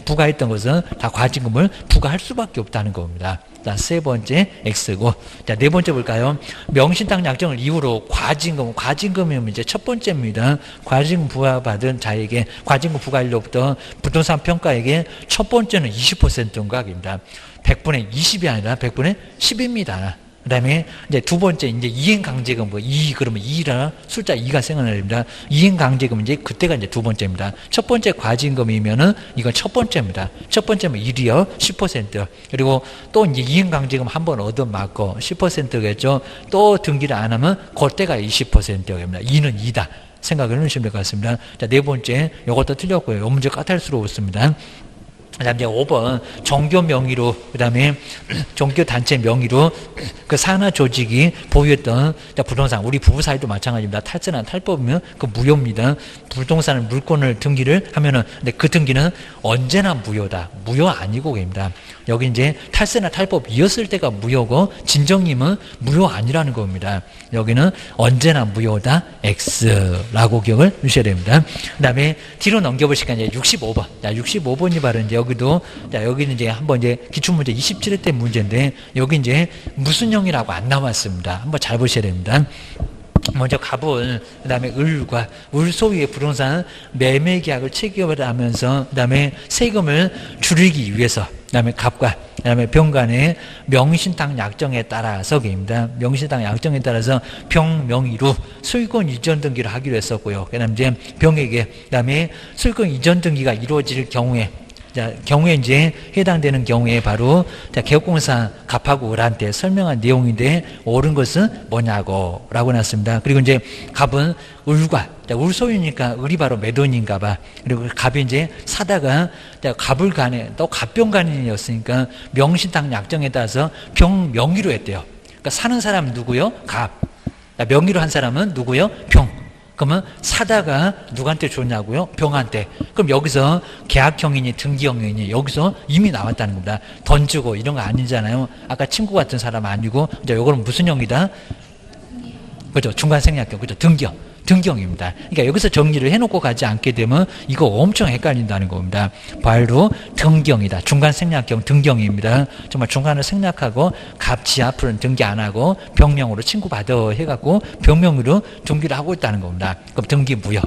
부과했던 것은 다 과징금을 부과할 수밖에 없다는 겁니다. 자, 세 번째 X고. 자, 네 번째 볼까요? 명신탁 약정을 이후로 과징금이면 이제 첫 번째입니다. 과징금 부과받은 자에게 과징금 부과일로부터 부동산 평가액의 첫 번째는 20% 응각입니다. 100분의 20이 아니라 100분의 10입니다. 그 다음에 이제 두 번째, 이제 이행강제금, 그러면 2라 숫자 2가 생각나야 됩니다. 이행강제금, 이제 그때가 이제 두 번째입니다. 첫 번째 과징금이면은 이건 첫 번째입니다. 첫 번째면 1이요, 10%. 그리고 또 이제 이행강제금 한 번 얻어맞고 10%겠죠. 또 등기를 안 하면 그때가 20%입니다. 2는 2다. 생각을 해주시면 될 것 같습니다. 자, 네 번째, 이것도 틀렸고요. 이 문제 까탈스러웠습니다. 그 다음에 5번, 종교 명의로, 그 다음에 종교단체 명의로 그 산하 조직이 보유했던 부동산, 우리 부부 사이도 마찬가지입니다. 탈세나 탈법이면 그 무효입니다. 부동산 물권을 등기를 하면은, 근데 그 등기는 언제나 무효다. 무효 아니고 입니다. 여기 이제 탈세나 탈법이었을 때가 무효고, 진정님은 무효 아니라는 겁니다. 여기는 언제나 무효다. X라고 기억을 주셔야 됩니다. 그 다음에 뒤로 넘겨볼 시간이 65번. 자, 65번이 바로 이제 여기도, 자, 여기는 이제 한번 이제 기출문제 27회 때 문제인데, 여기 이제 무슨 형이라고 안 나왔습니다. 한번 잘 보셔야 됩니다. 먼저 갑을, 그 다음에 을과 을 소유의 부동산 매매 계약을 체결을 하면서, 그 다음에 세금을 줄이기 위해서, 그 다음에 갑과, 그 다음에 병 간의 명신탁 약정에 따라서입니다. 명신탁 약정에 따라서 병 명의로 소유권 이전 등기를 하기로 했었고요. 그 다음에 이제 병에게, 그 다음에 소유권 이전 등기가 이루어질 경우에, 자, 경우에 이제 해당되는 경우에 바로 자, 개업공사 갑하고 을한테 설명한 내용인데 옳은 것은 뭐냐고 라고 놨습니다. 그리고 이제 갑은 을과, 자, 을 소유니까 을이 바로 매도인인가 봐. 그리고 갑이 이제 사다가 자, 갑을 간에 또 갑병 간인이었으니까 명신탁 약정에 따라서 병 명의로 했대요. 그러니까 사는 사람은 누구요? 갑. 자, 명의로 한 사람은 누구요? 병. 그러면 사다가 누구한테 줬냐고요? 병한테. 그럼 여기서 계약형이니 등기형이니 여기서 이미 나왔다는 겁니다. 던지고 이런 거 아니잖아요. 아까 친구 같은 사람 아니고 이제 요거는 무슨 형이다? 그죠? 중간생략형. 그죠? 등기형. 등기형입니다. 그러니까 여기서 정리를 해놓고 가지 않게 되면 이거 엄청 헷갈린다는 겁니다. 바로 등기형이다. 중간생략형 등기형입니다. 정말 중간을 생략하고 갑지 앞으로는 등기 안 하고 병명으로 친구받아 해갖고 병명으로 등기를 하고 있다는 겁니다. 그럼 등기 무효.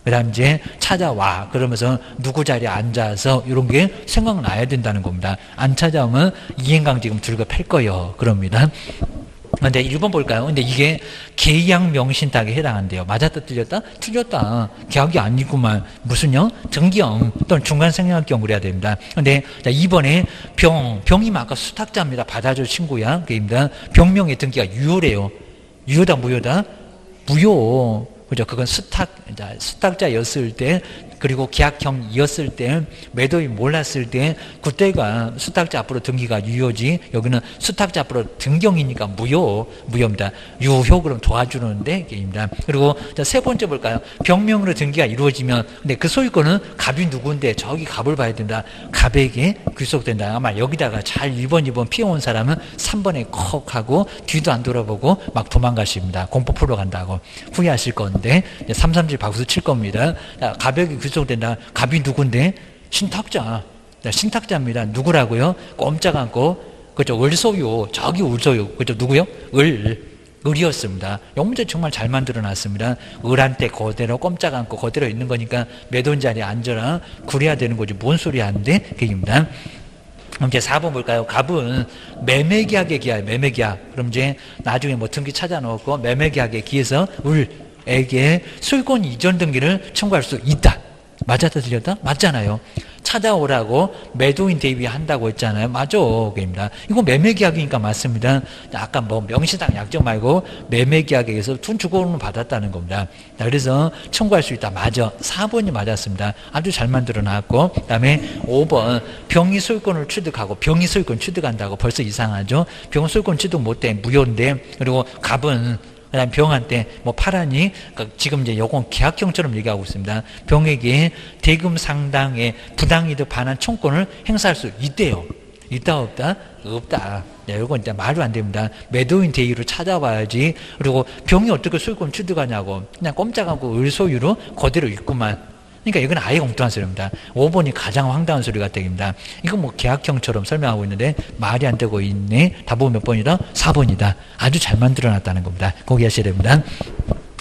그 다음 이제 찾아와. 그러면서 누구 자리에 앉아서 이런 게 생각나야 된다는 겁니다. 안 찾아오면 이행강제금 들고 팰 거예요. 그럽니다. 근데 1번 볼까요? 근데 이게 계약 명신탁에 해당한대요. 맞았다 틀렸다? 틀렸다. 계약이 아니구만. 무슨요? 등기형 또는 중간생략형 그래야 됩니다. 근데 2번에 병이면 아까 수탁자입니다. 받아줄 친구야. 그입니다. 병명의 등기가 유효래요. 유효다 무효다? 무효. 그죠? 그건 수탁자였을 때, 그리고 계약형이었을 때, 매도인 몰랐을 때, 그때가 수탁자 앞으로 등기가 유효지, 여기는 수탁자 앞으로 등기형이니까 무효입니다. 유효 그럼 도와주는데, 게임입니다. 그리고 세 번째 볼까요? 병명으로 등기가 이루어지면, 근데 그 소유권은 갑이 누구인데, 저기 갑을 봐야 된다. 갑에게 귀속된다. 아마 여기다가 잘 1번, 2번 피워온 사람은 3번에 컥 하고, 뒤도 안 돌아보고, 막 도망가십니다. 공포 풀러 간다고. 후회하실 건데, 3, 3, 7 박수 칠 겁니다. 자, 갑에게 귀속된다. 갑이 누군데? 신탁자. 신탁자입니다. 누구라고요? 꼼짝 않고, 그죠? 을소유. 저기 을소유. 그죠? 누구요? 을이었습니다. 이 문제 정말 잘 만들어 놨습니다. 을한테 그대로 꼼짝 않고 그대로 있는 거니까 매도인 자리에 앉아라. 그래야 되는 거지. 뭔 소리 하는데? 그입니다. 그럼 이제 4번 볼까요? 갑은 매매계약에 기하여, 매매계약. 그럼 이제 나중에 뭐 등기 찾아 넣었고, 매매계약에 기해서 을에게 소유권 이전 등기를 청구할 수 있다. 맞았다 틀렸다? 맞잖아요. 찾아오라고 매도인 대비한다고 했잖아요. 맞아. 그입니다. 이거 매매계약이니까 맞습니다. 아까 뭐 명시당 약정 말고 매매계약에서 돈 주고는 받았다는 겁니다. 그래서 청구할 수 있다. 맞아. 4번이 맞았습니다. 아주 잘 만들어 놨고, 그 다음에 5번 병이 소유권을 취득하고, 병이 소유권 취득한다고 벌써 이상하죠. 병 소유권 취득 못해 무효인데, 그리고 갑은 그다음 병한테 뭐 팔았니? 그러니까 지금 이제 요건 계약형처럼 얘기하고 있습니다. 병에게 대금 상당의 부당이득 반환 청구권을 행사할 수 있대요. 있다 없다? 없다. 네, 이건 이제 말도 안 됩니다. 매도인 대의로 찾아봐야지. 그리고 병이 어떻게 소유권 취득하냐고 그냥 꼼짝하고 을소유로 그대로 있구만. 그러니까 이건 아예 엉뚱한 소리입니다. 5번이 가장 황당한 소리 같다입니다. 이건 뭐 계약형처럼 설명하고 있는데 말이 안 되고 있네. 답은 몇 번이다? 4번이다. 아주 잘 만들어놨다는 겁니다. 거기 하셔야 됩니다.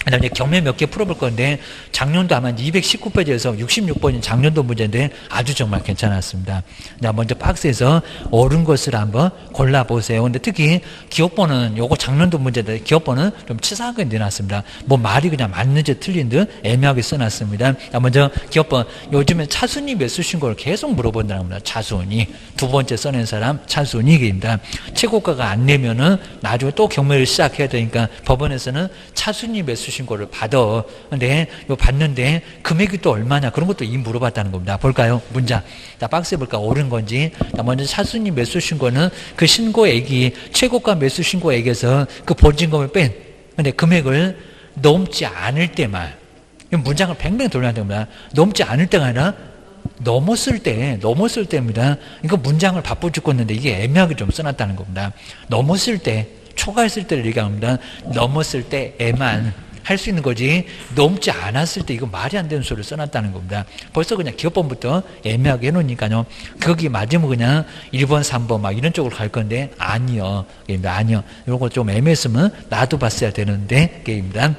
그다음에 경매 몇 개 풀어볼 건데 작년도 아마 219페이지에서 66번이 작년도 문제인데 아주 정말 괜찮았습니다. 자, 먼저 박스에서 옳은 것을 한번 골라보세요. 근데 특히 기업번은 요거 작년도 문제인데 기업번은 좀 치사하게 내놨습니다. 뭐 말이 그냥 맞는 듯 틀린 듯 애매하게 써놨습니다. 자, 먼저 기업번 요즘에 차순위 몇 수신 걸 계속 물어본다는 겁니다. 차순위 두 번째 써낸 사람 차순위입니다. 최고가가 안 내면은 나중에 또 경매를 시작해야 되니까 법원에서는 차순위 몇 수 신고를 받아. 근데 요 받는데 금액이 또 얼마냐 그런 것도 이 물어봤다는 겁니다. 볼까요? 문장. 자, 박스에 볼까? 옳은 건지. 자, 먼저 차순위 매수 신고는 그 신고액이 최고가 매수 신고액에서 그 보증금을 뺀 근데 금액을 넘지 않을 때만 문장을 뱅뱅 돌려야 됩니다. 넘지 않을 때가 아니라 넘었을 때입니다. 이거 문장을 바꿔 죽겠는데 이게 애매하게 좀 써놨다는 겁니다. 넘었을 때 초과했을 때를 얘기합니다. 넘었을 때에만 할 수 있는 거지 넘지 않았을 때 이거 말이 안 되는 소리를 써놨다는 겁니다. 벌써 그냥 기업번부터 애매하게 해놓으니까요. 거기 맞으면 그냥 1번 3번 막 이런 쪽으로 갈 건데 아니요. 아니요. 이런 거 좀 애매했으면 나도 봤어야 되는데 게임입니다.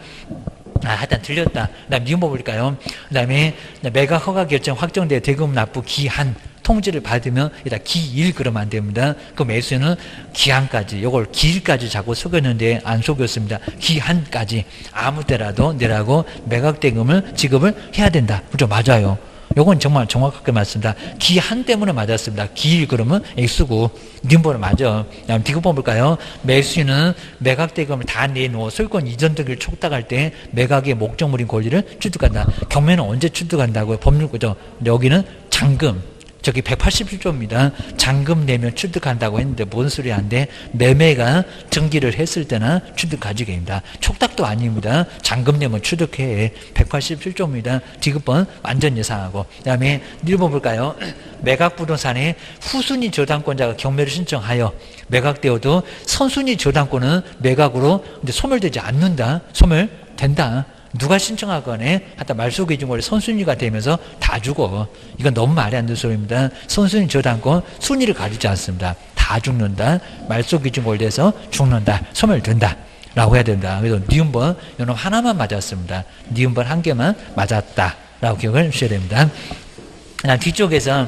하여튼 틀렸다. 그 다음 미음 볼까요? 그 다음에 매각 허가 결정 확정돼 대금 납부 기한 통지를 받으면 일단 기일 그러면 안 됩니다. 그 매수는 기한까지 요걸 기일까지 자꾸 속였는데 안 속였습니다. 기한까지 아무 때라도 내라고 매각 대금을 지급을 해야 된다. 그죠? 맞아요. 요건 정말 정확하게 맞습니다. 기한 때문에 맞았습니다. 기일 그러면 X고 님번은 맞아. 다음 D급번 볼까요? 매수인은 매각 대금을 다 내놓어 소유권 이전 등을 촉탁할 때 매각의 목적물인 권리를 취득한다. 경매는 언제 취득한다고요? 법률구죠. 여기는 잔금. 저기 187조입니다. 잔금 내면 취득한다고 했는데 뭔 소리 안 돼? 매매가 등기를 했을 때나 취득하지 됩니다. 촉탁도 아닙니다. 잔금 내면 취득해. 187조입니다. 디귿번 완전 예상하고. 그 다음에 1번 볼까요? 매각 부동산의 후순위 저당권자가 경매를 신청하여 매각되어도 선순위 저당권은 매각으로 이제 소멸되지 않는다. 소멸된다. 누가 신청하거나 하여튼 말소기준권이 선순위가 되면서 다 죽어. 이건 너무 말이 안 되는 소리입니다. 선순위 저당권 순위를 가리지 않습니다. 다 죽는다. 말소기준권이 돼서 죽는다. 소멸된다. 라고 해야 된다. 그래서 니은번 이놈 하나만 맞았습니다. 니은번 한 개만 맞았다. 라고 기억을 주셔야 됩니다. 뒤쪽에서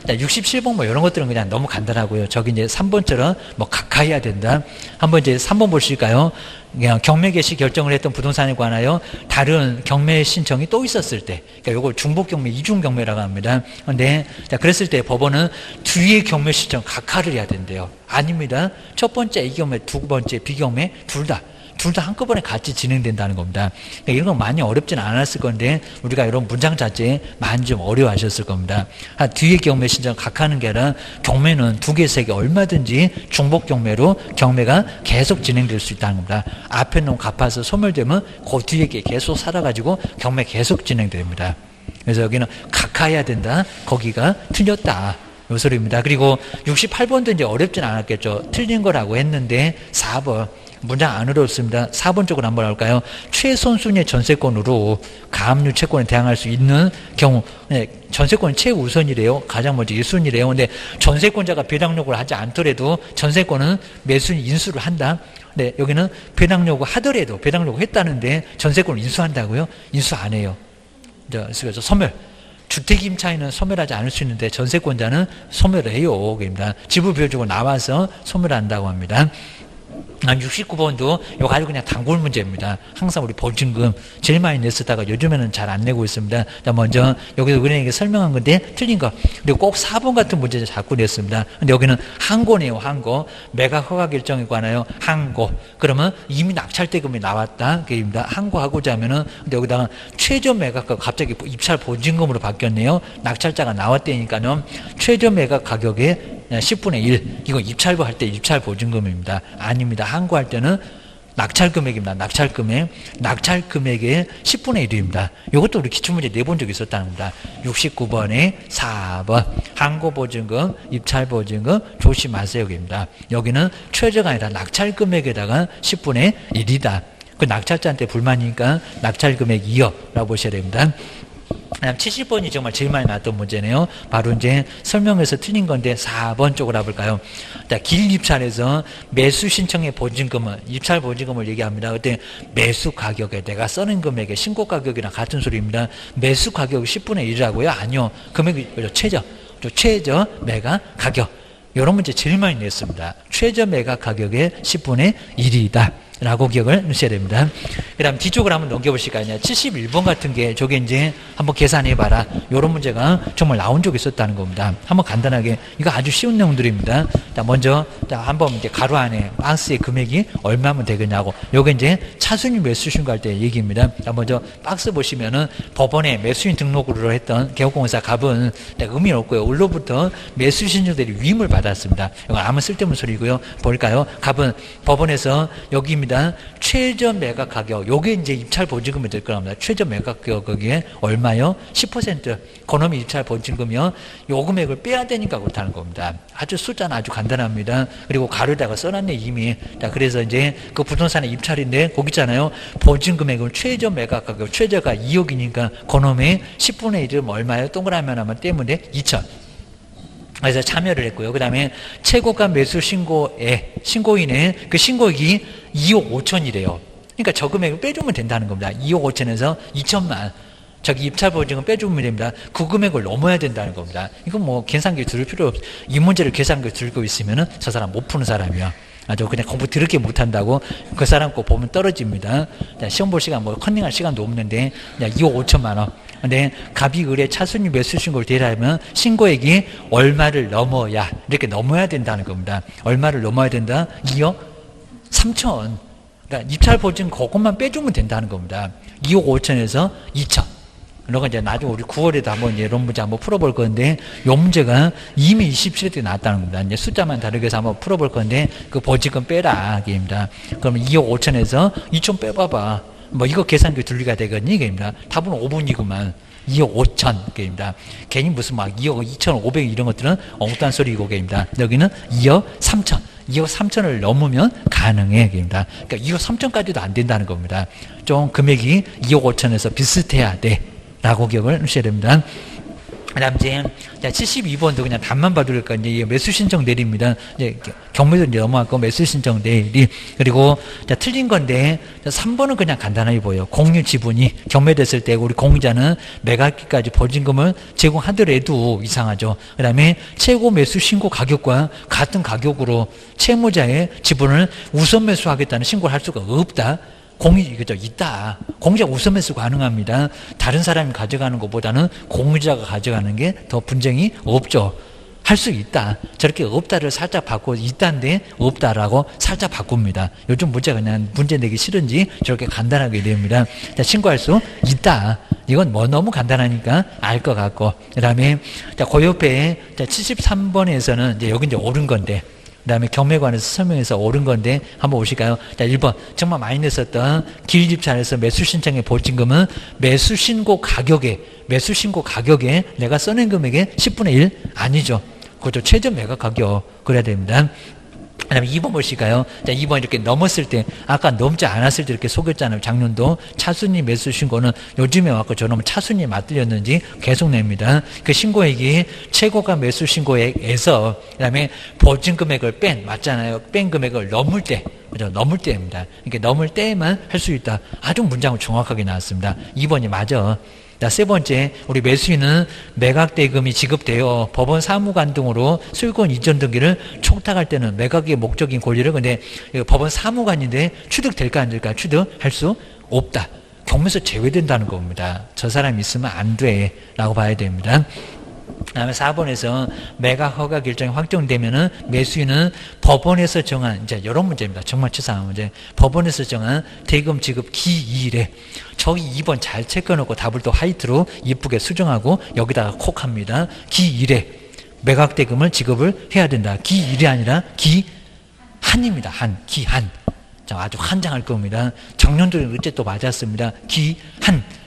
67번 뭐 이런 것들은 그냥 너무 간단하고요. 저기 이제 3번처럼 뭐 가까이 해야 된다. 한번 이제 3번 보실까요? 그냥 경매 개시 결정을 했던 부동산에 관하여 다른 경매 신청이 또 있었을 때, 그러니까 요걸 중복 경매, 이중 경매라고 합니다. 근데 자, 그랬을 때 법원은 뒤에 경매 신청 각하를 해야 된대요. 아닙니다. 첫 번째 A 경매, 두 번째 B 경매 둘 다 한꺼번에 같이 진행된다는 겁니다. 그러니까 이런 건 많이 어렵진 않았을 건데 우리가 이런 문장 자체에 많이 좀 어려워하셨을 겁니다. 뒤에 경매 신청 각하는 게 아니라 경매는 두 개, 세 개 얼마든지 중복 경매로 경매가 계속 진행될 수 있다는 겁니다. 앞에 놈 갚아서 소멸되면 그 뒤에 게 계속 살아가지고 경매 계속 진행됩니다. 그래서 여기는 각하해야 된다. 거기가 틀렸다. 요 소리입니다. 그리고 68번도 이제 어렵진 않았겠죠. 틀린 거라고 했는데 4번. 문장 안 어렵습니다. 4번 쪽으로 한번 할까요? 최선순위의 전세권으로 가압류 채권에 대항할 수 있는 경우, 네, 전세권은 최우선이래요. 가장 먼저 1순위래요. 근데 전세권자가 배당 요구를 하지 않더라도 전세권은 매수인 인수를 한다. 네, 여기는 배당 요구 하더라도 배당 요구 했다는데 전세권을 인수한다고요? 인수 안 해요. 그래서 소멸. 주택 임차인은 소멸하지 않을 수 있는데 전세권자는 소멸해요. 그입니다. 지분 비워주고 나와서 소멸한다고 합니다. 69번도 요거 아주 그냥 단골 문제입니다. 항상 우리 보증금 제일 많이 냈었다가 요즘에는 잘 안 내고 있습니다. 자, 먼저 여기서 은행에게 설명한 건데 틀린 거. 그리고 꼭 4번 같은 문제 자꾸 냈습니다. 근데 여기는 항고네요. 항고. 매각 허가 결정에 관하여 항고. 그러면 이미 낙찰대금이 나왔다. 그입니다. 항고하고자 하면은 근데 여기다가 최저 매각가 갑자기 입찰 보증금으로 바뀌었네요. 낙찰자가 나왔다니까요. 최저 매각 가격의 10분의 1. 이거 입찰부 할 때 입찰 보증금입니다. 아닙니다. 항고할 때는 낙찰 금액입니다. 낙찰 금액. 낙찰 금액의 10분의 1입니다. 이것도 우리 기출문제 내본 적이 있었다는 겁니다. 69번에 4번. 항고 보증금, 입찰 보증금 조심하세요. 입니다. 여기는 최저가 아니라 낙찰 금액에다가 10분의 1이다. 그 낙찰자한테 불만이니까 낙찰 금액 2억라고 보셔야 됩니다. 70번이 정말 제일 많이 나왔던 문제네요. 바로 이제 설명에서 틀린 건데 4번 쪽으로 가볼까요? 길 입찰에서 매수 신청의 보증금은 입찰 보증금을 얘기합니다. 그때 매수 가격에 내가 써는 금액의 신고 가격이랑 같은 소리입니다. 매수 가격이 10분의 1이라고요? 아니요. 금액이 최저 매각 가격. 이런 문제 제일 많이 냈습니다. 최저 매각 가격의 10분의 1이다. 라고 기억을 하셔야 됩니다. 그 다음 뒤쪽으로 한번 넘겨보실까요? 71번 같은 게 저게 이제 한번 계산해봐라. 이런 문제가 정말 나온 적이 있었다는 겁니다. 한번 간단하게 이거 아주 쉬운 내용들입니다. 먼저 한번 이제 가로 안에 박스의 금액이 얼마면 되겠냐고. 요게 이제 차순위 매수 신고할 때 얘기입니다. 먼저 박스 보시면은 법원에 매수인 등록으로 했던 개업공사 갑은 의미는 없고요. 올로부터 매수 신청들이 위임을 받았습니다. 이건 아무 쓸데없는 소리고요. 볼까요? 갑은 법원에서 여기 최저 매각 가격, 요게 이제 입찰 보증금이 될 겁니다. 최저 매각 가격이 얼마요? 10%. 그놈이 입찰 보증금이요. 요 금액을 빼야 되니까 그렇다는 겁니다. 아주 숫자는 아주 간단합니다. 그리고 가로에다가 써놨네, 이미. 자, 그래서 이제 그 부동산의 입찰인데, 거기 있잖아요. 보증금액은 최저 매각 가격, 최저가 2억이니까 그놈의 10분의 1은 얼마요? 동그라미 하나만 떼면 돼? 2천. 그래서 참여를 했고요. 그 다음에 최고가 매수 신고인의 그 신고액이 2억 5천이래요. 그러니까 저 금액을 빼주면 된다는 겁니다. 2억 5천에서 2천만. 저기 입찰 보증금 빼주면 됩니다. 그 금액을 넘어야 된다는 겁니다. 이건 뭐 계산기 들을 필요 없어. 이 문제를 계산기 들고 있으면은 저 사람 못 푸는 사람이야. 아주 그냥 공부 더럽게 못한다고 그 사람 거 보면 떨어집니다. 자, 시험 볼 시간, 컨닝할 시간도 없는데, 2억 5천만 원. 근데 갑이 을에 차순위 매수 신고를 대라면 신고액이 얼마를 넘어야, 이렇게 넘어야 된다는 겁니다. 얼마를 넘어야 된다? 2억 3천. 그러니까 입찰 보증 그것만 빼주면 된다는 겁니다. 2억 5천에서 2천. 그러니까 이제 나중에 우리 9월에도 한번 이런 문제 한번 풀어볼 건데, 이 문제가 이미 27회 때 나왔다는 겁니다. 이제 숫자만 다르게 해서 한번 풀어볼 건데, 그 보증금 빼라. 이게입니다. 그러면 2억 5천에서 2천 빼봐봐. 이거 계산기 둘리가 되겠니? 이게입니다. 답은 5분이구만. 2억 5천. 이게입니다. 괜히 무슨 2억 2,500 이런 것들은 엉뚱한 소리고, 이게입니다. 여기는 2억 3천. 2억 3천을 넘으면 가능해. 이게입니다. 그러니까 2억 3천까지도 안 된다는 겁니다. 좀 금액이 2억 5천에서 비슷해야 돼. 라고 기억을 하셔야 됩니다. 그 다음 이제 72번도 그냥 답만 봐도 될까 이제 매수 신청 내리입니다. 이제 경매도 이제 넘어갔고 매수 신청 내리. 그리고 틀린 건데 3번은 그냥 간단하게 보여요. 공유 지분이 경매됐을 때 우리 공유자는 매각기까지 보증금을 제공하더라도 이상하죠. 그 다음에 최고 매수 신고 가격과 같은 가격으로 채무자의 지분을 우선 매수하겠다는 신고를 할 수가 없다. 있다. 공유자가 우선 매수 가능합니다. 다른 사람이 가져가는 것보다는 공유자가 가져가는 게 더 분쟁이 없죠. 할 수 있다. 저렇게 없다를 살짝 바꿔 있다인데 없다라고 살짝 바꿉니다. 요즘 문제가 그냥 문제 내기 싫은지 저렇게 간단하게 됩니다. 신고할 수 있다. 이건 너무 간단하니까 알 것 같고. 그 다음에 그 옆에 73번에서는 이제 여기 이제 옳은 건데, 그 다음에 경매관에서 설명해서 옳은 건데 한번 보실까요? 자, 1번 정말 많이 냈었던 길집찰에서 매수신청의 보증금은 매수신고 가격에 내가 써낸 금액의 10분의 1 아니죠. 그것도 최저 매각 가격 그래야 됩니다. 그 다음에 2번 보실까요? 자, 2번 이렇게 넘었을 때, 아까 넘지 않았을 때 이렇게 속였잖아요. 작년도. 차순위 매수 신고는 요즘에 왔고 저놈은 차순위에 맞들렸는지 계속 냅니다. 그 신고액이 최고가 매수 신고액에서, 그 다음에 보증 금액을 맞잖아요. 뺀 금액을 넘을 때, 그죠? 넘을 때입니다. 이렇게 넘을 때에만 할 수 있다. 아주 문장은 정확하게 나왔습니다. 2번이 맞아. 자, 세 번째, 우리 매수인은 매각대금이 지급되어 법원 사무관 등으로 소유권 이전 등기를 청탁할 때는 매각의 목적인 권리를 근데 법원 사무관인데 취득될까 안 될까? 취득할 수 없다. 경매에서 제외된다는 겁니다. 저 사람이 있으면 안 돼 라고 봐야 됩니다. 다음에 4번에서 매각 허가 결정이 확정되면은 매수인은 법원에서 정한 이제 이런 문제입니다. 정말 치사한 문제. 법원에서 정한 대금 지급 기일에 저기 2번 잘 체크해놓고 답을 또 화이트로 이쁘게 수정하고 여기다가 콕 합니다. 기일에 매각 대금을 지급을 해야 된다. 기일이 아니라 기한입니다. 기한. 자, 아주 환장할 겁니다. 정년도에 어째 또 맞았습니다.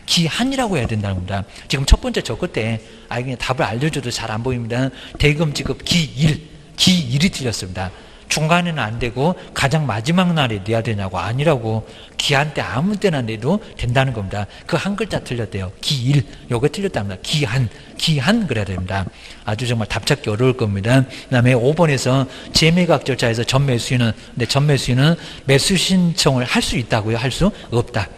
기한이라고 해야 된다는 겁니다. 지금 첫 번째 저 끝에 그냥 답을 알려줘도 잘 안 보입니다. 대금 지급 기일이 틀렸습니다. 중간에는 안 되고 가장 마지막 날에 내야 되냐고 아니라고 기한 때 아무 때나 내도 된다는 겁니다. 그 한 글자 틀렸대요. 기일 요게 틀렸답니다. 기한 그래야 됩니다. 아주 정말 답 찾기 어려울 겁니다. 그 다음에 5번에서 재매각 절차에서 전 매수인은 매수 신청을 할 수 있다고요? 할 수 없다.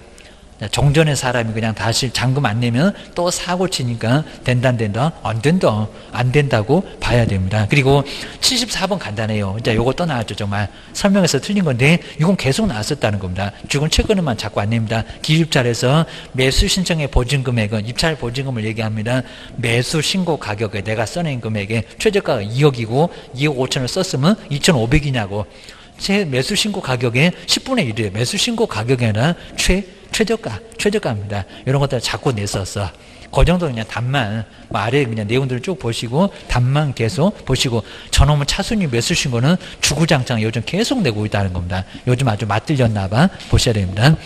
정전의 사람이 그냥 다시 잔금 안 내면 또 사고 치니까 된다 안 된다고 봐야 됩니다. 그리고 74번 간단해요. 이제 요거 또 나왔죠. 정말 설명해서 틀린 건데 이건 계속 나왔었다는 겁니다. 죽은 채권만 자꾸 안 냅니다. 기입찰에서 매수 신청의 보증금액은 입찰 보증금을 얘기합니다. 매수 신고 가격에 내가 써낸 금액에 최저가가 2억이고 2억 5천을 썼으면 2,500이냐고. 제 매수 신고 가격의 10분의 1이에요. 매수 신고 가격이 아니라 최저가입니다. 이런 것들 자꾸 냈었어. 그 정도 그냥 답만, 아래 그냥 내용들을 쭉 보시고, 답만 계속 보시고, 저놈은 차순위 매수 신고는 주구장창 요즘 계속 내고 있다는 겁니다. 요즘 아주 맞들렸나봐. 보셔야 됩니다.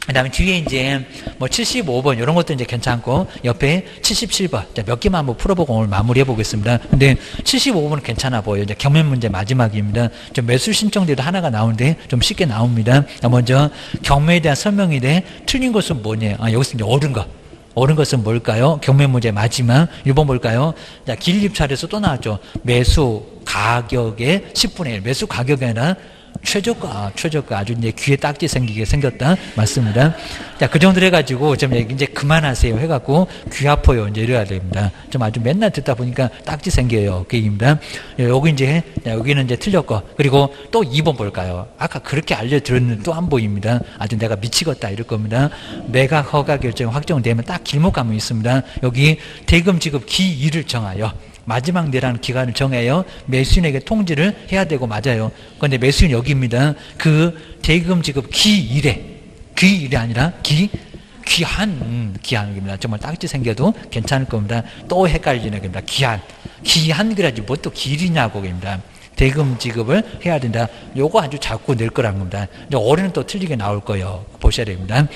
그 다음에 뒤에 이제 75번 이런 것도 이제 괜찮고 옆에 77번 몇 개만 한번 풀어보고 오늘 마무리해 보겠습니다. 근데 75번은 괜찮아 보여요. 이제 경매 문제 마지막입니다. 좀 매수 신청대도 하나가 나오는데 좀 쉽게 나옵니다. 먼저 경매에 대한 설명인데 틀린 것은 뭐냐? 여기서 이제 옳은 것은 뭘까요? 경매 문제 마지막 1번 뭘까요? 자, 길입찰에서 또 나왔죠. 매수 가격의 10분의 1 매수 가격이 아니라 최저가 아주 이제 귀에 딱지 생기게 생겼다 맞습니다. 자, 그 정도로 해가지고 좀 이제 그만하세요 해갖고 귀 아파요 이제 이래야 됩니다. 좀 아주 맨날 듣다 보니까 딱지 생겨요 그 얘기입니다. 여기 이제 여기는 이제 틀렸고 그리고 또 2번 볼까요? 아까 그렇게 알려드렸는데 또 안 보입니다. 아주 내가 미치겠다 이럴 겁니다. 매각 허가 결정 확정되면 딱 길목 가면 있습니다. 여기 대금 지급 기일을 정하여 마지막 내라는 기간을 정해요. 매수인에게 통지를 해야 되고 맞아요. 그런데 매수인 여기입니다. 그 대금 지급 기일이 아니라 기한입니다. 정말 딱지 생겨도 괜찮을 겁니다. 또 헷갈리는 겁니다. 기한 그래야지 뭐 또 길이냐고 겁니다. 대금 지급을 해야 된다. 요거 아주 자꾸 낼 거란 겁니다. 올해는 또 틀리게 나올 거예요. 보셔야 됩니다.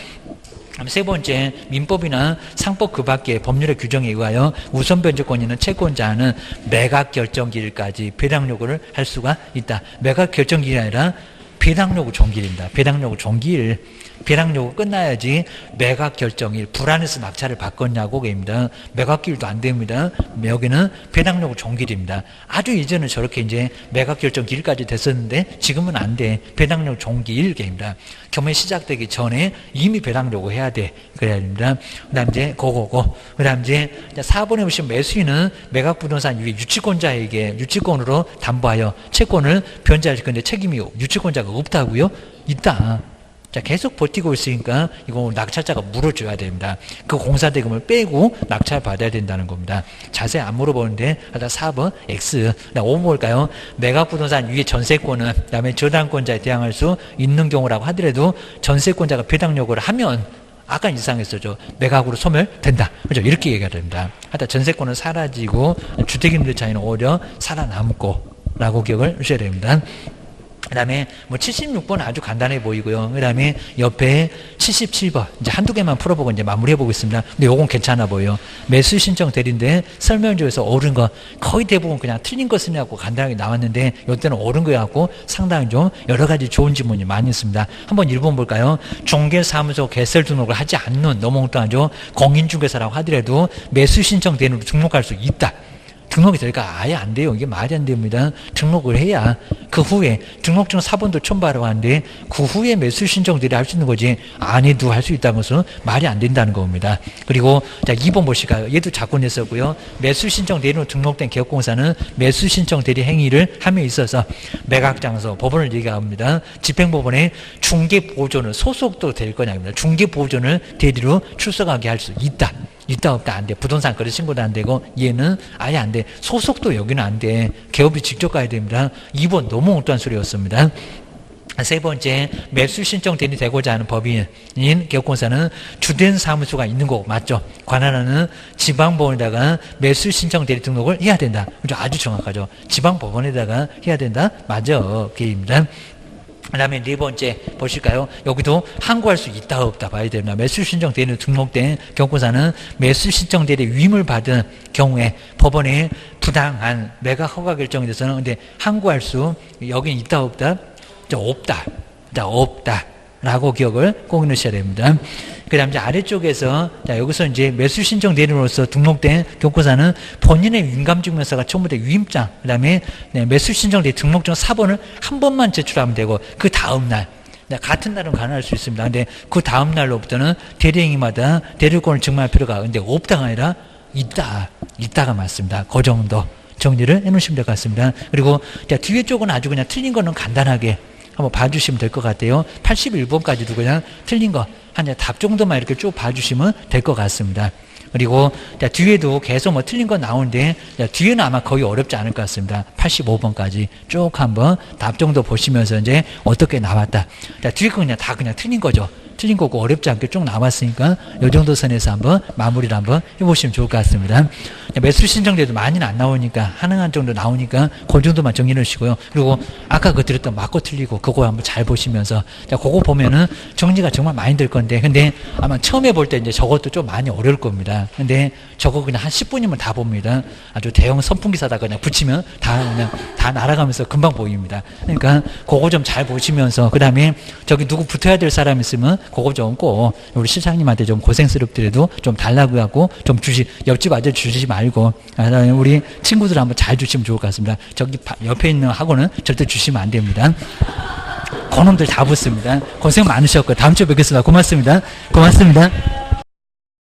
세 번째, 민법이나 상법 그 밖의 법률의 규정에 의하여 우선 변제권이 있는 채권자는 매각 결정기일까지 배당 요구를 할 수가 있다. 매각 결정기일이 아니라 배당 요구 종기일입니다. 배당 요구 종기일. 배당 요구 끝나야지 매각 결정일 불안해서 낙찰을 바꿨냐고 그입니다. 매각기일도 안 됩니다. 여기는 배당 요구 종기일입니다. 아주 예전에 저렇게 이제 매각 결정 기일까지 됐었는데 지금은 안 돼. 배당 요구 종기일 게입니다. 경매 시작되기 전에 이미 배당 요구 해야 돼. 그래야 됩니다. 그다음 이제 고고고. 그다음 이제 4번에 보시면 매수인은 매각 부동산 유치권자에게 유치권으로 담보하여 채권을 변제할 건데 책임이 유치권자가 없다고요? 있다. 자, 계속 버티고 있으니까 이거 낙찰자가 물어줘야 됩니다. 그 공사대금을 빼고 낙찰 받아야 된다는 겁니다. 자세히 안 물어보는데 하다 4번 X. 5번 뭘까요? 매각부동산 위에 전세권은 그다음에 저당권자에 대항할 수 있는 경우라고 하더라도 전세권자가 배당 요구를 하면 아까 이상했었죠. 매각으로 소멸된다. 그죠? 이렇게 얘기가 됩니다. 하다 전세권은 사라지고 주택임대 차이는 오히려 살아남고 라고 기억을 하셔야 됩니다. 그 다음에 76번 아주 간단해 보이고요. 그 다음에 옆에 77번 이제 한두 개만 풀어보고 이제 마무리해 보겠습니다. 근데 요건 괜찮아 보여요. 매수 신청 대리인데 설명조에서 옳은 거 거의 대부분 그냥 틀린 거 쓰냐고 간단하게 나왔는데 요때는 옳은 거 갖고 상당히 좀 여러 가지 좋은 질문이 많이 있습니다. 한번 1번 볼까요? 중개사무소 개설 등록을 하지 않는 너무 엉뚱하죠. 공인중개사라고 하더라도 매수 신청 대리인으로 등록할 수 있다. 등록이 될까? 아예 안 돼요. 이게 말이 안 됩니다. 등록을 해야 그 후에 등록증 사본도 첨부하라고 하는데 그 후에 매수 신청들이 할 수 있는 거지 안 해도 할 수 있다는 것은 말이 안 된다는 겁니다. 그리고 자 2번 보실까요? 얘도 자꾸 냈었고요. 매수 신청 대리로 등록된 개업공사는 매수 신청 대리 행위를 함에 있어서 매각장소 법원을 얘기합니다. 집행법원에 중개보조는 소속도 될 거냐입니다. 중개보조를 대리로 출석하게 할 수 있다. 있다 없다 안 돼. 부동산 거래 신고도 안 되고 얘는 아예 안 돼. 소속도 여기는 안 돼. 개업이 직접 가야 됩니다. 2번 너무 엉뚱한 소리였습니다. 세 번째, 매수 신청 대리 되고자 하는 법인인 개업공사는 주된 사무소가 있는 거 맞죠? 관할하는 지방법원에다가 매수 신청 대리 등록을 해야 된다. 그죠? 아주 정확하죠. 지방법원에다가 해야 된다. 맞아. 그게입니다. 그 다음에 네 번째 보실까요? 여기도 항고할 수 있다 없다 봐야 됩니다. 매수 신청 대리로 등록된 개업공사는 매수 신청 대리 위임을 받은 경우에 법원에 부당한 매각 허가 결정에 대해서는 근데 항고할 수 여긴 있다 없다? 없다 라고 기억을 꼭 넣으셔야 됩니다. 그 다음 이제 아래쪽에서 자 여기서 이제 매수 신청 대리로서 등록된 개업공사는 본인의 위임감증명서가 첨부된 위임장 그 다음에 매수 신청 대리 등록증 사본을 한 번만 제출하면 되고 그 다음날 같은 날은 가능할 수 있습니다. 근데 그 다음 날로부터는 대리행위마다 대리권을 증명할 필요가 근데 없다가 아니라 있다가 맞습니다. 그 정도 정리를 해놓으시면 될 것 같습니다. 그리고 자, 뒤에 쪽은 아주 그냥 틀린 거는 간단하게 한번 봐주시면 될 것 같아요. 81번까지도 그냥 틀린 거 한 답 정도만 이렇게 쭉 봐주시면 될 것 같습니다. 그리고 자, 뒤에도 계속 뭐 틀린 거 나오는데 자, 뒤에는 아마 거의 어렵지 않을 것 같습니다. 85번까지 쭉 한번 답 정도 보시면서 이제 어떻게 나왔다. 자, 뒤에 거 그냥 다 그냥 틀린 거죠. 틀린 거고 어렵지 않게 쭉 나왔으니까 이 정도 선에서 한번 마무리를 한번 해보시면 좋을 것 같습니다. 매수 신청돼도 많이는 안 나오니까 하능한 정도 나오니까 그 정도만 정리해 주시고요. 그리고 아까 그 드렸던 맞고 틀리고 그거 한번 잘 보시면서 자 그거 보면은 정리가 정말 많이 될 건데 근데 아마 처음에 볼 때 이제 저것도 좀 많이 어려울 겁니다. 근데 저거 그냥 한 10분이면 다 봅니다. 아주 대형 선풍기 사다가 그냥 붙이면 다 날아가면서 금방 보입니다. 그러니까 그거 좀 잘 보시면서 그 다음에 저기 누구 붙어야 될 사람 있으면 그거 좀 꼭 우리 실장님한테 좀 고생스럽더라도 좀 달라고 하고 좀 옆집 아들 주시지 말고 우리 친구들 한번 잘 주시면 좋을 것 같습니다. 저기 옆에 있는 학원은 절대 주시면 안 됩니다. 그놈들 다 붙습니다. 고생 많으셨고 다음 주에 뵙겠습니다. 고맙습니다.